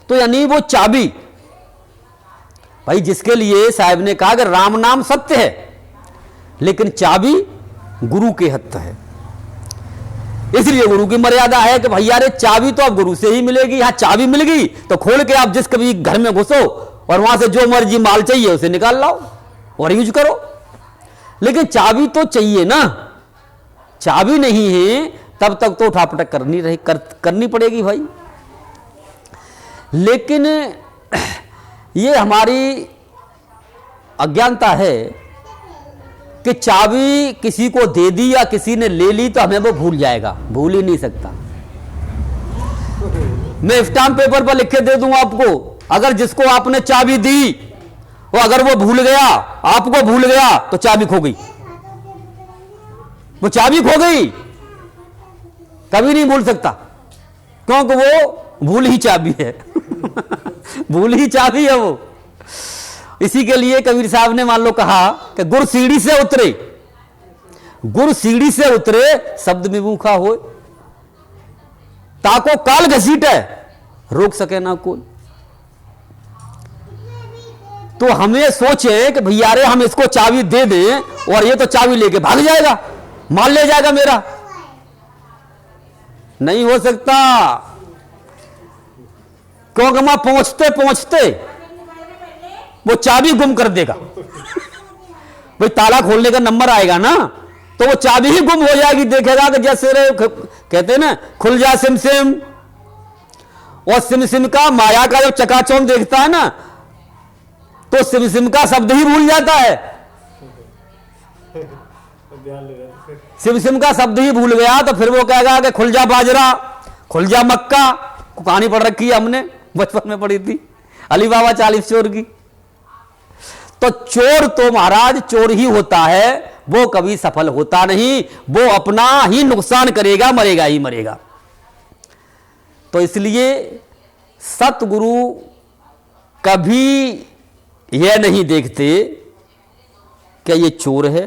तो यानी वो चाबी, भाई जिसके लिए साहब ने कहा कि राम नाम सत्य है लेकिन चाबी गुरु के हत्थ है, इसलिए गुरु की मर्यादा है कि भैया रे चाबी तो अब गुरु से ही मिलेगी। यहां चाबी मिल गई तो खोल के आप जिस कभी घर में घुसो और वहां से जो मर्जी माल चाहिए उसे निकाल लाओ और यूज करो। लेकिन चाबी तो चाहिए ना, चाबी नहीं है तब तक तो उठापटक करनी पड़ेगी भाई। लेकिन ये हमारी अज्ञानता है कि चाबी किसी को दे दी या किसी ने ले ली तो हमें वो भूल जाएगा, भूल ही नहीं सकता। मैं स्टाम्प पेपर पर लिख के दे दूं आपको, अगर जिसको आपने चाबी दी वो अगर वो भूल गया, आपको भूल गया तो चाबी खो गई, वो चाबी खो गई, कभी नहीं भूल सकता, क्योंकि वो भूल ही चाबी है भूल ही चाबी है वो। इसी के लिए कबीर साहब ने मान लो कहा कि गुर सीढ़ी से उतरे, गुर सीढ़ी से उतरे शब्द विमुखा हो, ताको काल घसीटे रोक सके ना कोई। तो हमें सोचे कि भैया रे हम इसको चाबी दे दें और ये तो चाबी लेके भाग जाएगा, माल ले जाएगा मेरा, नहीं हो सकता। क्योंकि मैं पहुंचते पहुंचते वो चाबी गुम कर देगा भाई ताला खोलने का नंबर आएगा ना तो वो चाबी ही गुम हो जाएगी। देखेगा कि जैसे कहते हैं ना खुल जा सिम सिम, और सिम सिम का माया का जब चकाचौंध देखता है ना तो सिम सिम का शब्द ही भूल जाता है, सिम सिम का शब्द ही भूल गया तो फिर वो कहेगा कि खुल जा बाजरा, खुल जा मक्का। कहानी पढ़ रखी है हमने, बचपन में पढ़ी थी अली बाबा 40 चोर की। तो चोर तो महाराज चोर ही होता है, वो कभी सफल होता नहीं, वो अपना ही नुकसान करेगा, मरेगा ही मरेगा। तो इसलिए सतगुरु कभी यह नहीं देखते कि ये चोर है,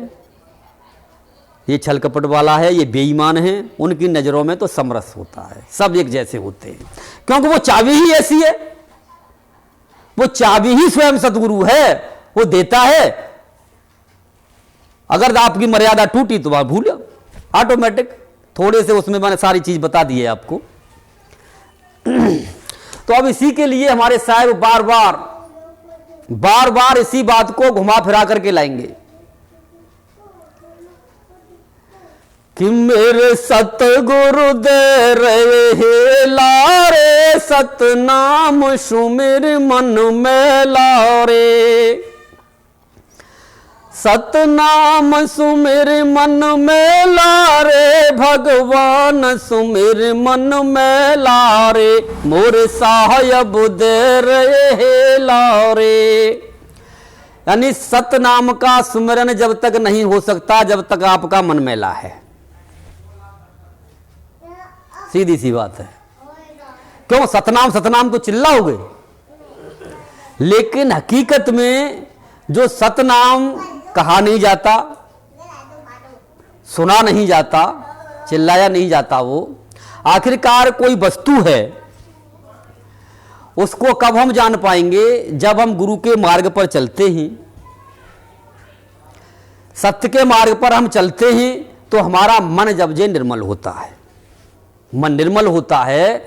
ये छल कपट वाला है, ये बेईमान है। उनकी नजरों में तो समरस होता है, सब एक जैसे होते हैं, क्योंकि वो चाबी ही ऐसी है, वो चाबी ही स्वयं सतगुरु है, वो देता है। अगर आपकी मर्यादा टूटी तो आप भूल ऑटोमेटिक, थोड़े से उसमें मैंने सारी चीज बता दी है आपको। तो अब इसी के लिए हमारे साहब बार बार इसी बात को घुमा फिरा करके लाएंगे कि मेरे सतगुरु दे रहे लारे, सतनाम सुमिर मन में लारे, सतनाम सुमिर मन में लारे, भगवान सुमिर मन में लारे, मोरे साहब दे रहे लारे। यानी सतनाम का सुमिरन जब तक नहीं हो सकता जब तक आपका मन मैला है, सीधी सी बात है। क्यों? सतनाम सतनाम तो चिल्लाओगे, लेकिन हकीकत में जो सतनाम कहा नहीं जाता, सुना नहीं जाता, चिल्लाया नहीं जाता, वो आखिरकार कोई वस्तु है, उसको कब हम जान पाएंगे? जब हम गुरु के मार्ग पर चलते हैं, सत्य के मार्ग पर हम चलते हैं, तो हमारा मन जब जे निर्मल होता है, मन निर्मल होता है,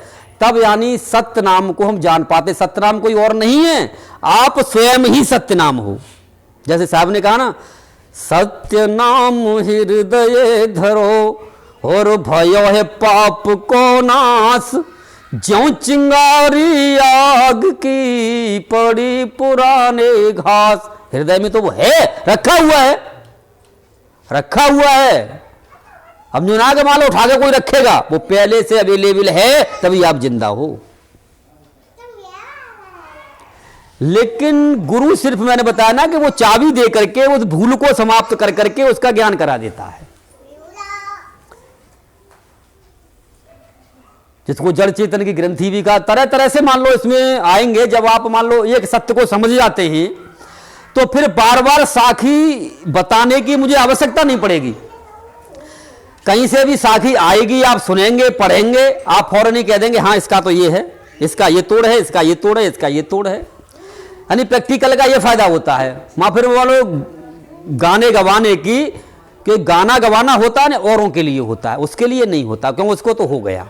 तब यानी सत्य नाम को हम जान पाते। सत्य नाम कोई और नहीं है, आप स्वयं ही सत्य नाम हो। जैसे साहब ने कहा ना सत्य नाम हृदय धरो और भयो है पाप को नाश। ज्यों चिंगारी आग की पड़ी पुराने घास। हृदय में तो वो है, रखा हुआ है, रखा हुआ है। अब जो ना के मान लो उठा के कोई रखेगा, वो पहले से अवेलेबल है, तभी आप जिंदा हो। लेकिन गुरु सिर्फ मैंने बताया ना कि वो चाबी दे करके उस भूल को समाप्त कर करके उसका ज्ञान करा देता है। जिसको जड़ चेतन की ग्रंथि भी कहा, तरह तरह से मान लो इसमें आएंगे। जब आप मान लो एक सत्य को समझ जाते हैं तो फिर बार बार साखी बताने की मुझे आवश्यकता नहीं पड़ेगी। कहीं से भी साखी आएगी, आप सुनेंगे, पढ़ेंगे, आप फौरन ही कह देंगे हाँ इसका तो ये है, इसका ये तोड़ है, इसका ये तोड़ है, इसका ये तोड़ है। यानी प्रैक्टिकल का ये फायदा होता है। वहां फिर वो लोग गाने गवाने की, कि गाना गवाना होता है ना औरों के लिए होता है, उसके लिए नहीं होता, क्योंकि उसको तो हो गया।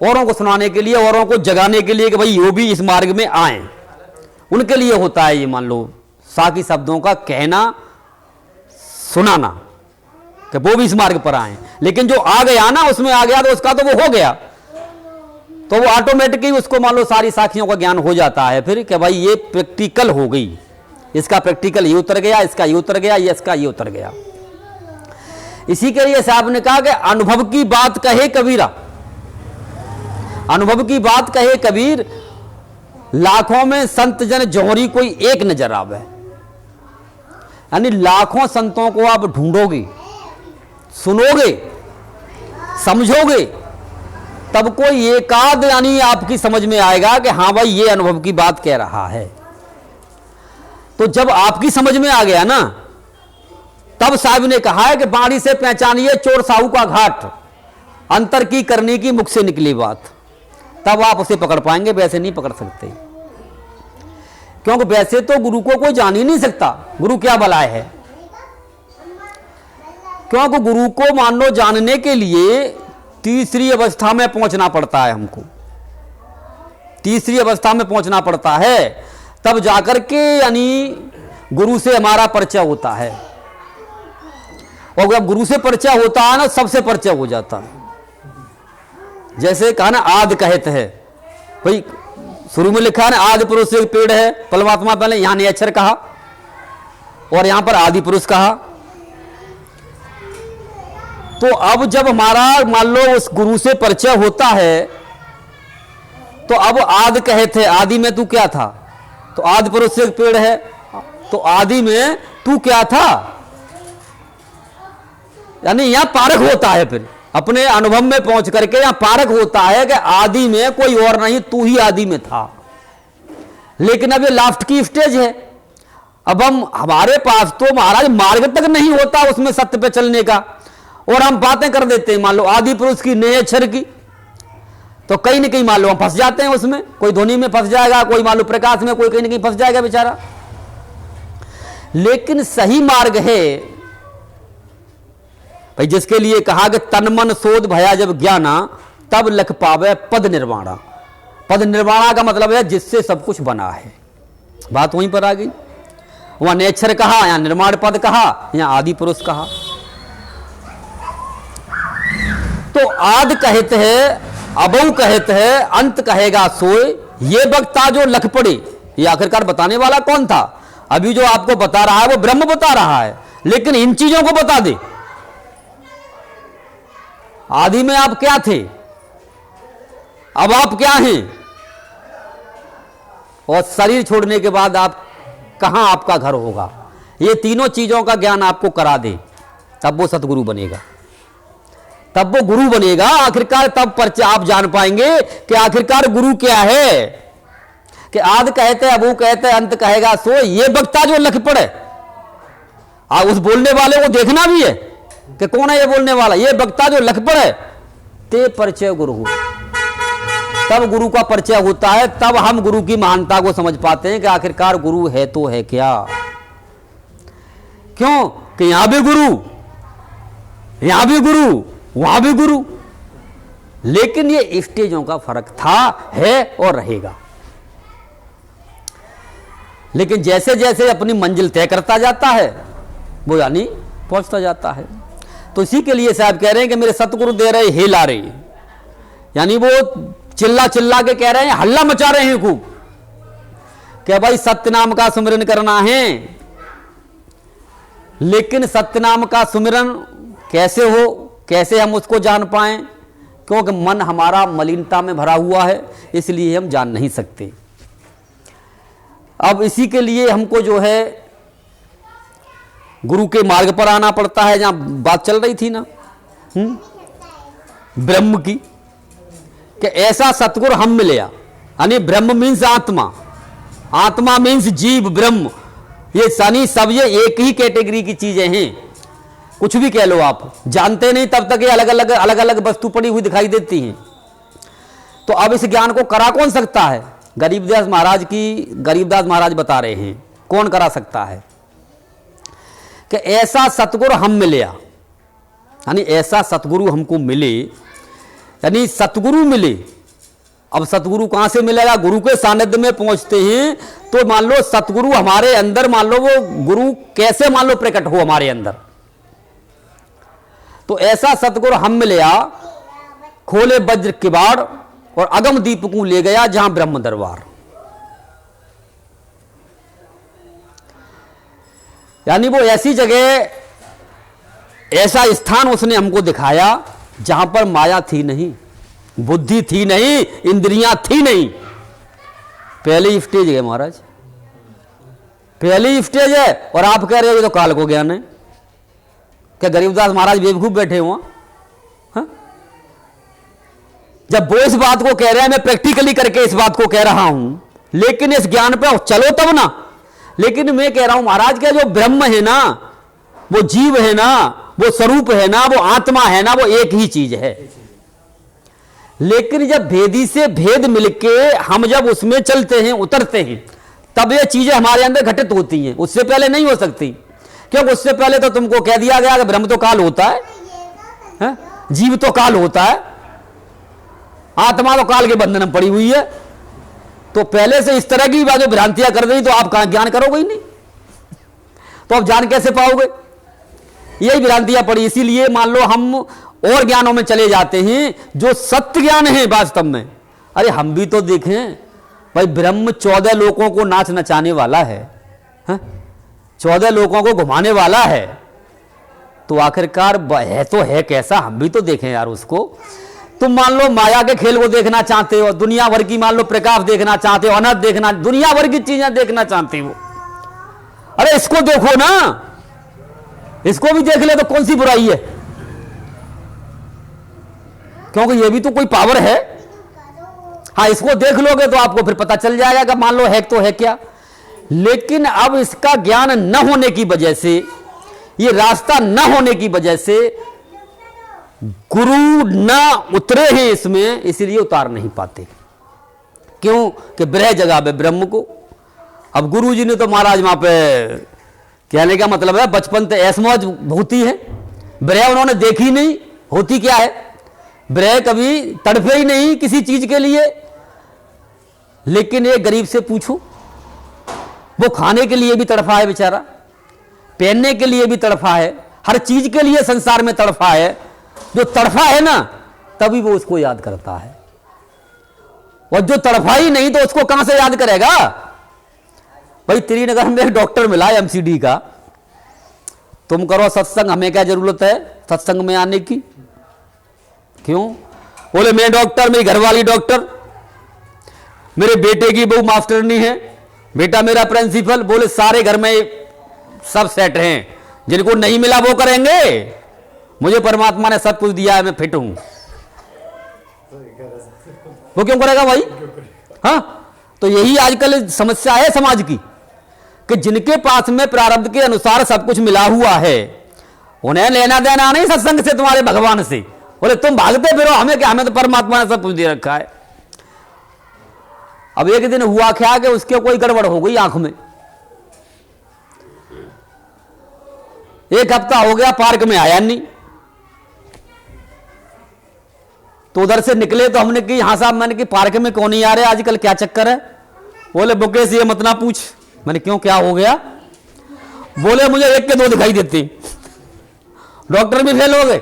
औरों को सुनाने के लिए, औरों को जगाने के लिए कि भाई वो भी इस मार्ग में आए, उनके लिए होता है ये मान लो साखी शब्दों का कहना, सुनाना, कि वो भी इस मार्ग पर आए। लेकिन जो आ गया ना, उसमें आ गया तो उसका तो वो हो गया, तो वो ऑटोमेटिकली उसको मान लो सारी साखियों का ज्ञान हो जाता है फिर कि भाई ये प्रैक्टिकल हो गई, इसका प्रैक्टिकल ये उतर गया, इसका ये उतर गया, ये इसका ये उतर गया। इसी के लिए साहब ने कहा कि अनुभव की बात कहे कबीरा, अनुभव की बात कहे कबीर, लाखों में संत जन जोहरी कोई एक नजर आवे। यानी लाखों संतों को आप ढूंढोगे, सुनोगे, समझोगे, तब कोई एकाध यानी आपकी समझ में आएगा कि हाँ भाई ये अनुभव की बात कह रहा है। तो जब आपकी समझ में आ गया ना, तब साहब ने कहा है कि बाणी से पहचानिए चोर साहू का घाट, अंतर की करने की मुख से निकली बात, तब आप उसे पकड़ पाएंगे, वैसे नहीं पकड़ सकते। क्योंकि वैसे तो गुरु को कोई जान ही नहीं सकता गुरु क्या बलाए है। क्योंकि गुरु को मान लो जानने के लिए तीसरी अवस्था में पहुंचना पड़ता है, हमको तीसरी अवस्था में पहुंचना पड़ता है, तब जाकर के यानी गुरु से हमारा परिचय होता है। और जब गुरु से परिचय होता है ना, सबसे परिचय हो जाता है। जैसे कहा ना आदि कहते हैं, भाई शुरू में लिखा है ना आदि पुरुष एक पेड़ है, परमात्मा पहले यहां ने अक्षर कहा और यहां पर आदि पुरुष कहा। तो अब जब हमारा मान लो उस गुरु से परिचय होता है, तो अब आदि कहते हैं, आदि में तू क्या था, तो आदि पुरुष से एक पेड़ है, तो आदि में तू क्या था, यानी यहां पारख होता है। फिर अपने अनुभव में पहुंच करके यहां पारख होता है कि आदि में कोई और नहीं, तू ही आदि में था। लेकिन अब ये लास्ट की स्टेज है। अब हमारे पास तो महाराज मार्ग तक नहीं होता उसमें सत्य पे चलने का, और हम बातें कर देते हैं मान लो आदि पुरुष की नए अक्षर की, तो कहीं ना कहीं मान लो हम फंस जाते हैं उसमें। कोई ध्वनि में फंस जाएगा, कोई मान लो प्रकाश में, कोई कहीं ना कहीं फंस जाएगा बेचारा। लेकिन सही मार्ग है भाई, जिसके लिए कहा कि तन मन शोध भया जब ज्ञाना, तब लख पावे पद निर्वाणा। पद निर्वाणा का मतलब है जिससे सब कुछ बना है। बात वहीं पर आ गई। वहां नेचर कहा, यहां निर्माण पद कहा, यहां आदि पुरुष कहा। तो आद कहते हैं, अबऊ कहते हैं, अंत कहेगा सोए। ये वक्ता जो लख पड़े, ये आखिरकार बताने वाला कौन था? अभी जो आपको बता रहा है वो ब्रह्म बता रहा है, लेकिन इन चीजों को बता दे। आदि में आप क्या थे, अब आप क्या हैं, और शरीर छोड़ने के बाद आप कहां आपका घर होगा, ये तीनों चीजों का ज्ञान आपको करा दे, तब वो सतगुरु बनेगा, तब वो गुरु बनेगा। आखिरकार तब परिचय आप जान पाएंगे कि आखिरकार गुरु क्या है। कि आद कहते अबू कहते अंत कहेगा सो, ये वक्ता जो लख पड़े। उस बोलने वाले को देखना भी है कि कौन है ये बोलने वाला। ये वक्ता जो लख पड़े ते परिचय गुरु हो, तब गुरु का परिचय होता है। तब हम गुरु की महानता को समझ पाते हैं कि आखिरकार गुरु है तो है क्या। क्यों कि यहां भी गुरु, यहां भी गुरु, वहां भी गुरु, लेकिन ये स्टेजों का फर्क था, है और रहेगा। लेकिन जैसे जैसे अपनी मंजिल तय करता जाता है वो यानी पहुंचता जाता है। तो इसी के लिए साहब कह रहे हैं कि मेरे सतगुरु दे रहे हे ला रहे, यानी वो चिल्ला चिल्ला के कह रहे हैं, हल्ला मचा रहे हैं खूब कि भाई सत्य नाम का सुमिरन करना है। लेकिन सत्य नाम का सुमिरन कैसे हो, कैसे हम उसको जान पाएं, क्योंकि मन हमारा मलिनता में भरा हुआ है, इसलिए हम जान नहीं सकते। अब इसी के लिए हमको जो है गुरु के मार्ग पर आना पड़ता है। जहां बात चल रही थी ना ब्रह्म की, कि ऐसा सतगुरु हम मिले, यानी ब्रह्म मीन्स आत्मा, आत्मा मीन्स जीव, ब्रह्म, ये सनी सब ये एक ही कैटेगरी की चीजें हैं। कुछ भी कह लो आप, जानते नहीं तब तक ये अलग अलग वस्तु पड़ी हुई दिखाई देती हैं। तो अब इस ज्ञान को करा कौन सकता है? गरीबदास महाराज बता रहे हैं कौन करा सकता है, कि ऐसा सतगुरु हम मिले, यानी ऐसा सतगुरु हमको मिले, यानी सतगुरु मिले। अब सतगुरु कहां से मिलेगा? गुरु के सानिध्य में पहुंचते हैं तो मान लो सतगुरु हमारे अंदर, मान लो वो गुरु कैसे मान लो प्रकट हो हमारे अंदर। तो ऐसा सतगुरु हम मिले, खोले वज्र किवाड़ और अगम दीपकों ले गया जहां ब्रह्म दरबार। यानी वो ऐसी जगह, ऐसा स्थान उसने हमको दिखाया जहां पर माया थी नहीं, बुद्धि थी नहीं, इंद्रियां थी नहीं। पहली स्टेज है महाराज, पहली स्टेज है। और आप कह रहे हो ये तो काल को ज्ञान है। क्या गरीबदास महाराज बेवकूफ बैठे हुआ? जब वो इस बात को कह रहे हैं, मैं प्रैक्टिकली करके इस बात को कह रहा हूं, लेकिन इस ज्ञान पे चलो तब ना। लेकिन मैं कह रहा हूं महाराज का जो ब्रह्म है ना, वो जीव है ना, वो स्वरूप है ना, वो आत्मा है ना, वो एक ही चीज है। लेकिन जब भेदी से भेद मिलके हम जब उसमें चलते हैं, उतरते हैं, तब ये चीजें हमारे अंदर घटित होती हैं। उससे पहले नहीं हो सकती, क्योंकि उससे पहले तो तुमको कह दिया गया कि ब्रह्म तो काल होता है, जीव तो काल होता है, आत्मा तो काल के बंधन में पड़ी हुई है। तो पहले से इस तरह की बातें भ्रांतियां कर दी तो आप कहां ज्ञान करोगे ही नहीं, तो आप जान कैसे पाओगे? यही भ्रांतियां पड़ी। इसीलिए मान लो हम और ज्ञानों में चले जाते हैं जो सत्य ज्ञान है वास्तव में। अरे हम भी तो देखें भाई, ब्रह्म 14 लोगों को नाच नचाने वाला है, 14 लोगों को घुमाने वाला है, तो आखिरकार है तो है कैसा, हम भी तो देखें यार उसको। तुम मान लो माया के खेल को देखना चाहते हो, दुनिया भर की मान लो प्रकाश देखना चाहते हो, अनंत देखना, दुनिया भर की चीजें देखना चाहते हो। अरे इसको देखो ना, इसको भी देख ले तो कौन सी बुराई है, क्योंकि ये भी तो कोई पावर है। हाँ, इसको देख लोगे तो आपको फिर पता चल जाएगा कि मान लो है तो है क्या। लेकिन अब इसका ज्ञान न होने की वजह से, ये रास्ता न होने की वजह से गुरु न उतरे हैं इसमें, इसलिए उतार नहीं पाते। क्यों? कि ब्रह जगह पे ब्रह्म को। अब गुरु जी ने तो महाराज वहां पे, कहने का मतलब है बचपन से ऐश मौज होती है, ब्रह उन्होंने देखी नहीं, होती क्या है ब्रह, कभी तड़फे ही नहीं किसी चीज के लिए। लेकिन एक गरीब से पूछो, वो खाने के लिए भी तड़फा है बेचारा, पहनने के लिए भी तड़फा है, हर चीज के लिए संसार में तड़फा है। जो तड़फा है ना, तभी वो उसको याद करता है, और जो तड़फा ही नहीं तो उसको कहां से याद करेगा? भाई त्रिनगर में एक डॉक्टर मिला एमसीडी का, तुम करो सत्संग, हमें क्या जरूरत है सत्संग में आने की? क्यों? बोले मैं डॉक्टर, मेरी घरवाली डॉक्टर, मेरे बेटे की बहू मास्टरनी है, बेटा मेरा प्रिंसिपल। बोले सारे घर में सब सेट हैं, जिनको नहीं मिला वो करेंगे, मुझे परमात्मा ने सब कुछ दिया है, मैं फिट हूं। वो क्यों करेगा भाई? हाँ, तो यही आजकल समस्या है समाज की, कि जिनके पास में प्रारब्ध के अनुसार सब कुछ मिला हुआ है, उन्हें लेना देना नहीं सत्संग से, तुम्हारे भगवान से। बोले तुम भागते फिरो, हमें क्या, हमें तो परमात्मा ने सब कुछ दे रखा है। अब एक दिन हुआ क्या कि उसके कोई गड़बड़ हो गई आंख में, एक हफ्ता हो गया पार्क में आया नहीं। तो उधर से निकले तो हमने कि हाँ साहब, मैंने कि पार्क में कौन नहीं आ रहे आजकल, क्या चक्कर है? बोले बुके से ये मत ना पूछ, मैंने क्यों, क्या हो गया? बोले मुझे 1 के 2 दिखाई देते हैं। डॉक्टर भी फेल हो गए,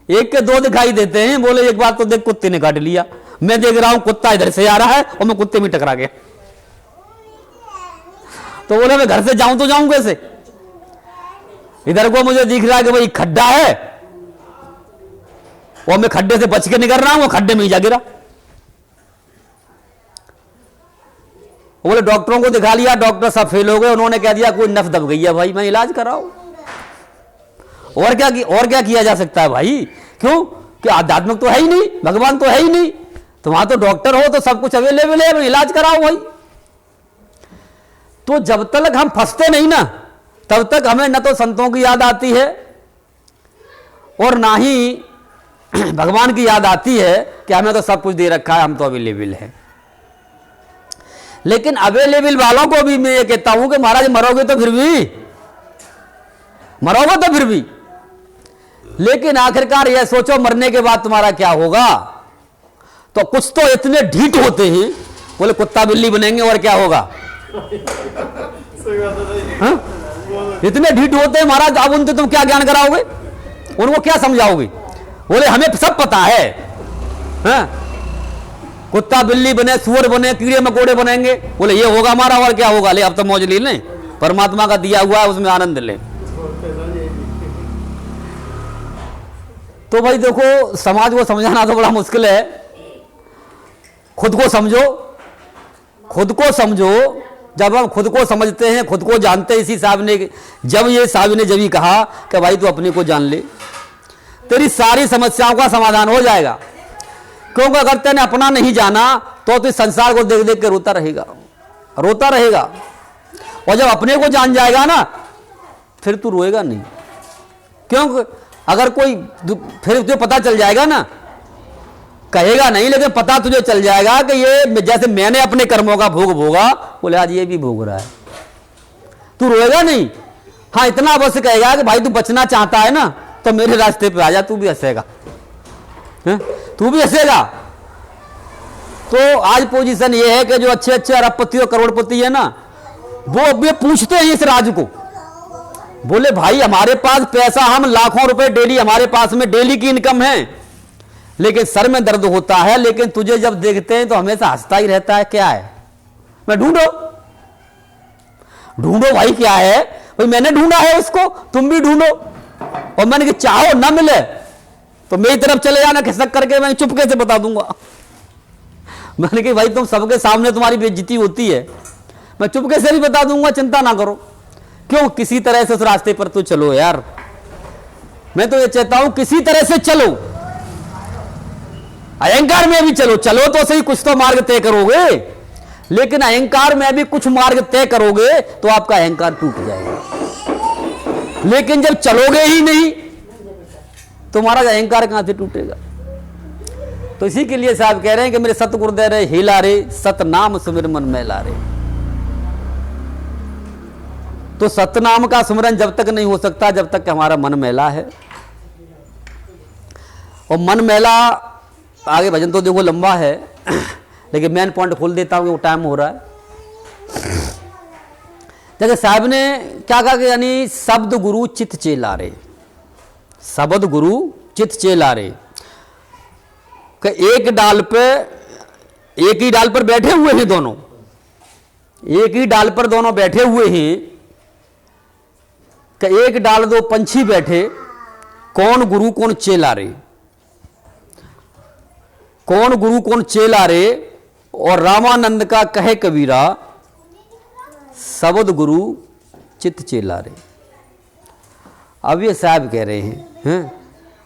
1 के 2 दिखाई देते हैं। बोले एक बात तो देख, कुत्ते ने काट लिया, मैं देख रहा हूं कुत्ता इधर से आ रहा है और मैं कुत्ते में टकरा गया। तो बोले मैं घर से जाऊं तो जाऊं कैसे? इधर को मुझे दिख रहा है कि भाई खड्डा है और मैं खड्डे से बच के निकल रहा हूं, खड्डे में ही जा गिरा। बोले डॉक्टरों को दिखा लिया, डॉक्टर सब फेल हो गए, उन्होंने कह दिया कोई नस दब गई है भाई, मैं इलाज कराओ। और क्या किया जा सकता है भाई? क्यों कि आध्यात्मिक तो है ही नहीं, भगवान तो है ही नहीं, तो वहां तो डॉक्टर हो तो सब कुछ अवेलेबल है, इलाज कराओ भाई। तो जब तक हम फंसते नहीं ना, तब तक हमें न तो संतों की याद आती है और ना ही भगवान की याद आती है कि हमें तो सब कुछ दे रखा है, हम तो अवेलेबल है। लेकिन अवेलेबल वालों को भी मैं ये कहता हूं कि महाराज मरोगे तो फिर भी, लेकिन आखिरकार यह सोचो मरने के बाद तुम्हारा क्या होगा। तो कुछ तो इतने ढीठ होते हैं, बोले कुत्ता बिल्ली बनेंगे और क्या होगा। हाँ? इतने ढीठ होते हैं महाराज, अब उनसे तुम क्या ज्ञान कराओगे, उनको क्या समझाओगे? बोले हमें सब पता है, हाँ? कुत्ता बिल्ली बने, सुअर बने, कीड़े मकोड़े बनेंगे, बोले ये होगा हमारा और क्या होगा। ले अब तो मौज ले लें, परमात्मा का दिया हुआ है उसमें आनंद लें। तो भाई देखो, समाज को समझाना तो बड़ा मुश्किल है। खुद को समझो। जब हम खुद को समझते हैं, खुद को जानते हैं, इसी साहब ने जब ही कहा कि भाई तू अपने को जान ले, तेरी सारी समस्याओं का समाधान हो जाएगा। क्योंकि अगर तेने अपना नहीं जाना तो तू संसार को देख देख के रोता रहेगा। और जब अपने को जान जाएगा ना, फिर तू रोएगा नहीं। क्योंकि अगर कोई फिर तुझे पता चल जाएगा ना, कहेगा नहीं लेकिन पता तुझे चल जाएगा कि ये जैसे मैंने अपने कर्मों का भोग भोगा, बोले आज ये भी भोग रहा है, तू रोएगा नहीं। हाँ इतना बस कहेगा कि भाई तू बचना चाहता है ना तो मेरे रास्ते पे आ जा, तू भी हंसेगा, तो आज पोजीशन ये है कि जो अच्छे अरबपति और करोड़पति है ना, वो अब ये पूछते हैं इस राज को, बोले भाई हमारे पास पैसा, हम लाखों रुपए डेली, हमारे पास में डेली की इनकम है, लेकिन सर में दर्द होता है, लेकिन तुझे जब देखते हैं तो हमेशा हंसता ही रहता है, क्या है? मैं ढूंढो भाई, क्या है भाई? मैंने ढूंढा है उसको, तुम भी ढूंढो। और मैंने कि चाहो ना मिले तो मेरी तरफ चले जाना, खिसक करके मैं चुपके से बता दूंगा। मैंने कि भाई तुम सबके सामने तुम्हारी बेइज्जती होती है, मैं चुपके से भी बता दूंगा, चिंता ना करो। क्यों? किसी तरह से उस रास्ते पर तो चलो यार। मैं तो ये चाहता हूं किसी तरह से चलो, अहंकार में भी चलो तो सही, कुछ तो मार्ग तय करोगे, लेकिन अहंकार में भी कुछ मार्ग तय करोगे तो आपका अहंकार टूट जाएगा। लेकिन जब चलोगे ही नहीं तो महाराज अहंकार कहां से टूटेगा। तो इसी के लिए साहब कह रहे हैं कि मेरे सत गुरुदेव रे हिला रे, सतनाम सुमिर मन मैला रे। तो सतनाम का सुमिरन जब तक नहीं हो सकता जब तक हमारा मन मैला है। और मन मैला, आगे भजन तो देखो लंबा है लेकिन मेन पॉइंट खोल देता हूं, वो टाइम हो रहा है। देखिए साहब ने क्या कहा कि यानी शब्द गुरु चित चेला रे, शब्द गुरु चित चेला रे, कि एक ही डाल पर बैठे हुए हैं दोनों, एक ही डाल पर दोनों बैठे हुए हैं, कि एक डाल दो पंछी बैठे, कौन गुरु कौन चेला रे, कौन गुरु कौन चेला रे। और रामानंद का कहे कबीरा, शब्द गुरु चित चेला रे। अब ये साहब कह रहे हैं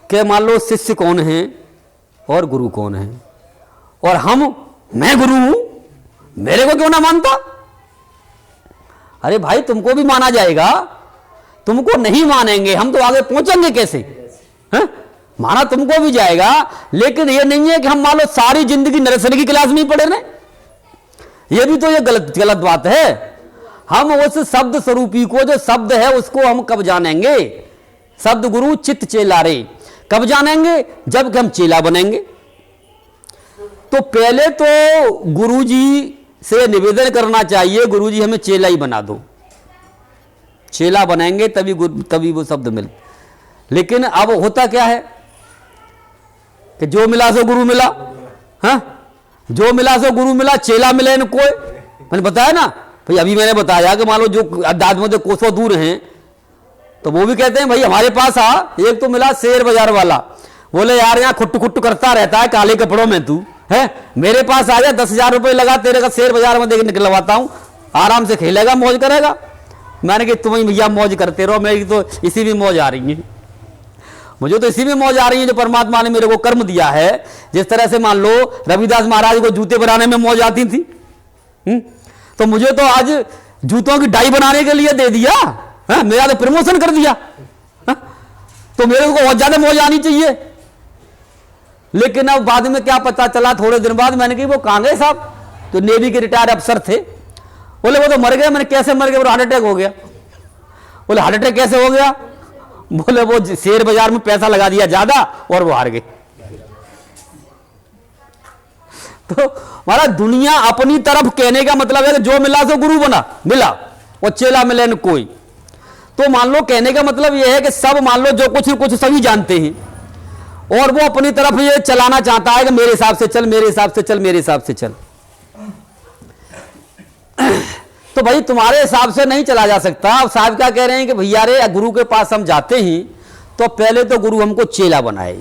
कि मान लो शिष्य कौन है और गुरु कौन है, और मैं गुरु हूं, मेरे को क्यों ना मानता। अरे भाई तुमको भी माना जाएगा, तुमको नहीं मानेंगे हम तो आगे पहुंचेंगे कैसे? माना तुमको भी जाएगा, लेकिन ये नहीं है कि हम मान लो सारी जिंदगी नर्सरी की क्लास में ही पढ़े रहे, ये भी तो ये गलत बात है। हम उस शब्द स्वरूपी को, जो शब्द है उसको हम कब जानेंगे? शब्द गुरु चित चेला रे कब जानेंगे? जब हम चेला बनेंगे। तो पहले तो गुरु जी से निवेदन करना चाहिए, गुरुजी हमें चेला ही बना दो, चेला बनाएंगे तभी वो शब्द मिल। लेकिन अब होता क्या है कि जो मिला सो गुरु मिला, हाँ, जो मिला सो गुरु मिला, चेला मिले न कोई। मैंने बताया ना भाई, अभी मैंने बताया कि मान लो जो दादमोदे कोसों दूर हैं तो वो भी कहते हैं भाई हमारे पास आ। एक तो मिला शेर बाजार वाला, बोले यार यहाँ खुट्टू खुट्टू करता रहता है काले कपड़ों में, तू है मेरे पास आ जा, 10,000 रुपये लगा, तेरे का शेर बाजार में देख निकलवाता हूँ, आराम से खेलेगा, मौज करेगा। मैंने कहा तुम भैया मौज करते रहो, मेरी तो इसी में मौज आ रही है, मुझे तो इसी में मौज आ रही है जो परमात्मा ने मेरे को कर्म दिया है। जिस तरह से मान लो रविदास महाराज को जूते बनाने में मौज आती थी, तो मुझे तो आज जूतों की डाई बनाने के लिए दे दिया, मेरा तो प्रमोशन कर दिया, तो मेरे को बहुत ज्यादा मौज आनी चाहिए। लेकिन अब बाद में क्या पता चला, थोड़े दिन बाद मैंने कहा वो कहां गए साहब, तो नेवी के रिटायर्ड अफसर थे। बोले वो तो मर गए। मैंने कैसे मर गए? वो हार्ट अटैक हो गया। बोले हार्ट अटैक कैसे हो गया? बोले वो शेयर बाजार में पैसा लगा दिया ज्यादा और वो हार गए। तो हमारा दुनिया अपनी तरफ कहने का मतलब है कि जो मिला सो गुरु बना मिला और चेला मिले न कोई। तो मान लो कहने का मतलब यह है कि सब मान लो जो कुछ न कुछ सभी जानते हैं और वो अपनी तरफ ये चलाना चाहता है कि मेरे हिसाब से चल, मेरे हिसाब से चल, मेरे हिसाब से चल। तो भाई तुम्हारे हिसाब से नहीं चला जा सकता। अब साहब क्या कह रहे हैं कि भैया रे गुरु के पास हम जाते ही तो पहले तो गुरु हमको चेला बनाए,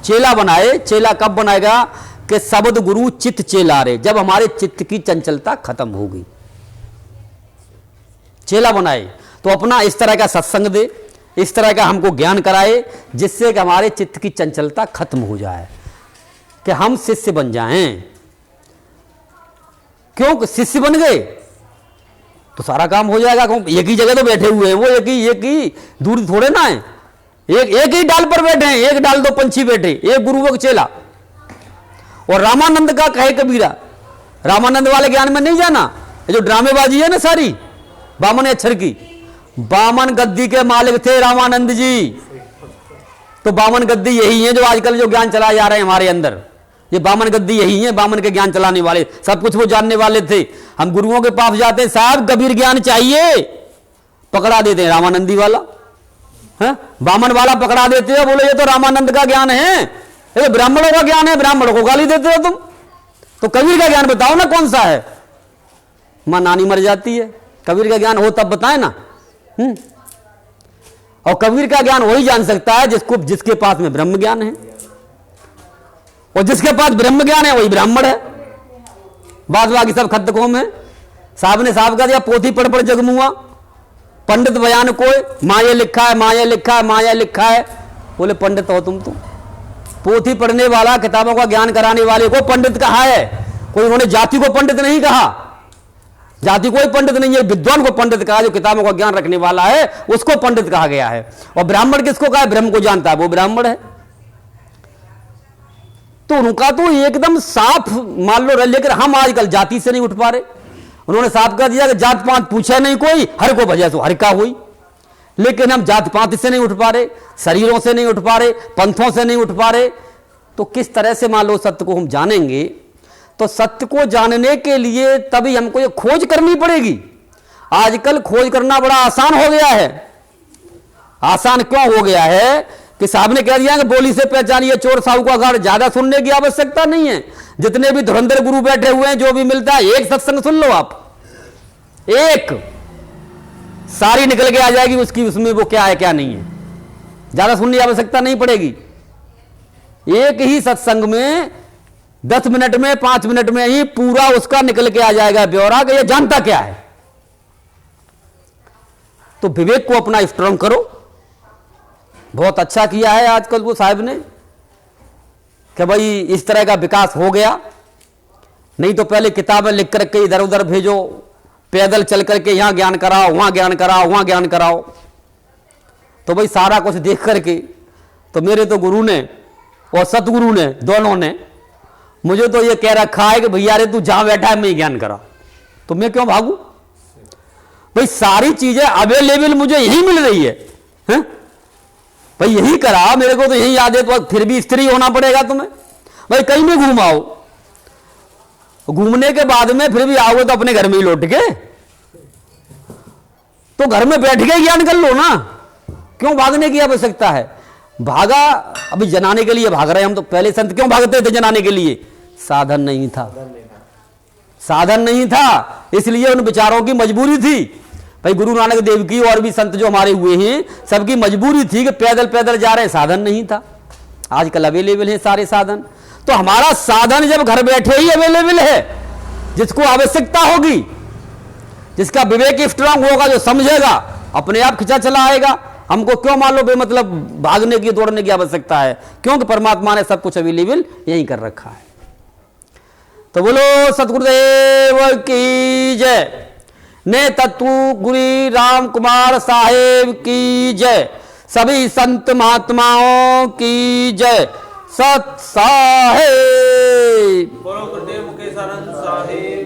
चेला बनाए। चेला कब बनाएगा कि शब्द गुरु चित्त चेला रे, जब हमारे चित्त की चंचलता खत्म होगी। चेला बनाए तो अपना इस तरह का सत्संग दे, इस तरह का हमको ज्ञान कराए जिससे कि हमारे चित्त की चंचलता खत्म हो जाए, कि हम शिष्य बन जाएं। क्यों? शिष्य बन गए तो सारा काम हो जाएगा। एक ही जगह तो बैठे हुए हैं वो, एक ही दूर थोड़े ना है, एक ही डाल पर बैठे हैं, एक डाल दो पंछी बैठे, एक गुरु एक चेला। और रामानंद का कहे कबीरा, रामानंद वाले ज्ञान में नहीं जाना, ये जो ड्रामेबाजी है ना सारी बामन अक्षर की, बामन गद्दी के मालिक थे रामानंद जी। तो बामन गद्दी यही है जो आजकल जो ज्ञान चलाए जा रहे हैं हमारे अंदर, ये बामन गद्दी यही है, बामन के ज्ञान चलाने वाले, सब कुछ वो जानने वाले थे। हम गुरुओं के पास जाते हैं, साहब कबीर ज्ञान चाहिए, पकड़ा देते हैं रामानंदी वाला, है बामन वाला पकड़ा देते हो, बोले ये तो रामानंद का ज्ञान है, ये ब्राह्मणों का ज्ञान है, ब्राह्मणों को गाली देते हो तुम। तो कबीर का ज्ञान बताओ ना कौन सा है। मां नानी मर जाती है, कबीर का ज्ञान हो तब बताए ना। और कबीर का ज्ञान वही जान सकता है जिसके पास में ब्रह्म ज्ञान है, और जिसके पास ब्रह्म ज्ञान है वही ब्राह्मण है। बाकी सब खत कौम है। साहब ने साहब का दिया पोथी पढ़ पढ़ जगमुआ, पंडित बयान कोई, माँ ये लिखा है, माँ ये लिखा है, माँ ये लिखा है। बोले पंडित हो तुम तो, पोथी पढ़ने वाला, किताबों का ज्ञान कराने वाले को पंडित कहा है। कोई उन्होंने जाति को पंडित नहीं कहा, जाति कोई पंडित नहीं है, विद्वान को पंडित कहा, जो किताबों का ज्ञान रखने वाला है उसको पंडित कहा गया है। और ब्राह्मण किसको कहा है? ब्रह्म को जानता है वो ब्राह्मण है। तो उनका तो एकदम साफ मान लो। लेकिन हम आजकल जाति से नहीं उठ पा रहे। उन्होंने साफ कर दिया कि जात पात पूछे नहीं कोई, हर को भजे सो हर का हुई। लेकिन हम जात पात से नहीं उठ पा रहे, शरीरों से नहीं उठ पा रहे, पंथों से नहीं उठ पा रहे। तो किस तरह से मान लो सत्य को हम जानेंगे? तो सत्य को जानने के लिए तभी हमको ये खोज करनी पड़ेगी। आजकल खोज करना बड़ा आसान हो गया है। आसान क्यों हो गया है कि साहब ने कह दिया कि बोली से पहचानिए चोर साहूकार, ज्यादा सुनने की आवश्यकता नहीं है। जितने भी धुरंधर गुरु बैठे हुए हैं, जो भी मिलता है एक सत्संग सुन लो आप, एक सारी निकल के आ जाएगी उसकी, उसमें वो क्या है क्या नहीं है। ज्यादा सुनने की आवश्यकता नहीं पड़ेगी। एक ही सत्संग में 10 मिनट में 5 मिनट में ही पूरा उसका निकल के आ जाएगा ब्यौरा कि ये जानता क्या है। तो विवेक को अपना स्ट्रांग करो। बहुत अच्छा किया है आजकल वो साहब ने कि भाई इस तरह का विकास हो गया। नहीं तो पहले किताबें लिख करके इधर उधर भेजो, पैदल चल करके यहां ज्ञान कराओ, वहां ज्ञान कराओ, वहां ज्ञान कराओ। तो भाई सारा कुछ देख करके तो मेरे तो गुरु ने और सतगुरु ने दोनों ने मुझे तो ये कह रखा है कि भैया रे तू जहां बैठा है मैं ज्ञान करा। तो मैं क्यों भागू भाई? सारी चीजें अवेलेबल मुझे यही मिल रही है, हैं? भाई यही करा, मेरे को तो यही याद है। तो फिर भी स्त्री होना पड़ेगा तुम्हें भाई, कहीं भी घूमाओ। घूमने के बाद में फिर भी आओगे तो अपने घर में ही लौट के, तो घर में बैठ के ज्ञान कर लो ना, क्यों भागने की आवश्यकता है? भागा अभी जनाने के लिए भाग रहे हम, तो पहले संत क्यों भागते थे जनाने के लिए? साधन नहीं था, साधन नहीं था, इसलिए उन विचारों की मजबूरी थी। भाई गुरु नानक देव की और भी संत जो हमारे हुए हैं सबकी मजबूरी थी कि पैदल पैदल जा रहे, साधन नहीं था। आजकल अवेलेबल है सारे साधन, तो हमारा साधन जब घर बैठे ही अवेलेबल है, जिसको आवश्यकता होगी, जिसका विवेक स्ट्रांग होगा, जो समझेगा, अपने आप खिंचा चला आएगा। हमको क्यों मान लो बेमतलब भागने की दौड़ने की आवश्यकता है? क्योंकि परमात्मा ने सब कुछ अवेलेबल यही कर रखा है। तो बोलो सतगुरुदेव की जय, ने तत्व गुरु राम कुमार साहेब की जय, सभी संत महात्माओं की जय। सत साहेब। बोलो गुरुदेव मुकेशानंद साहेब।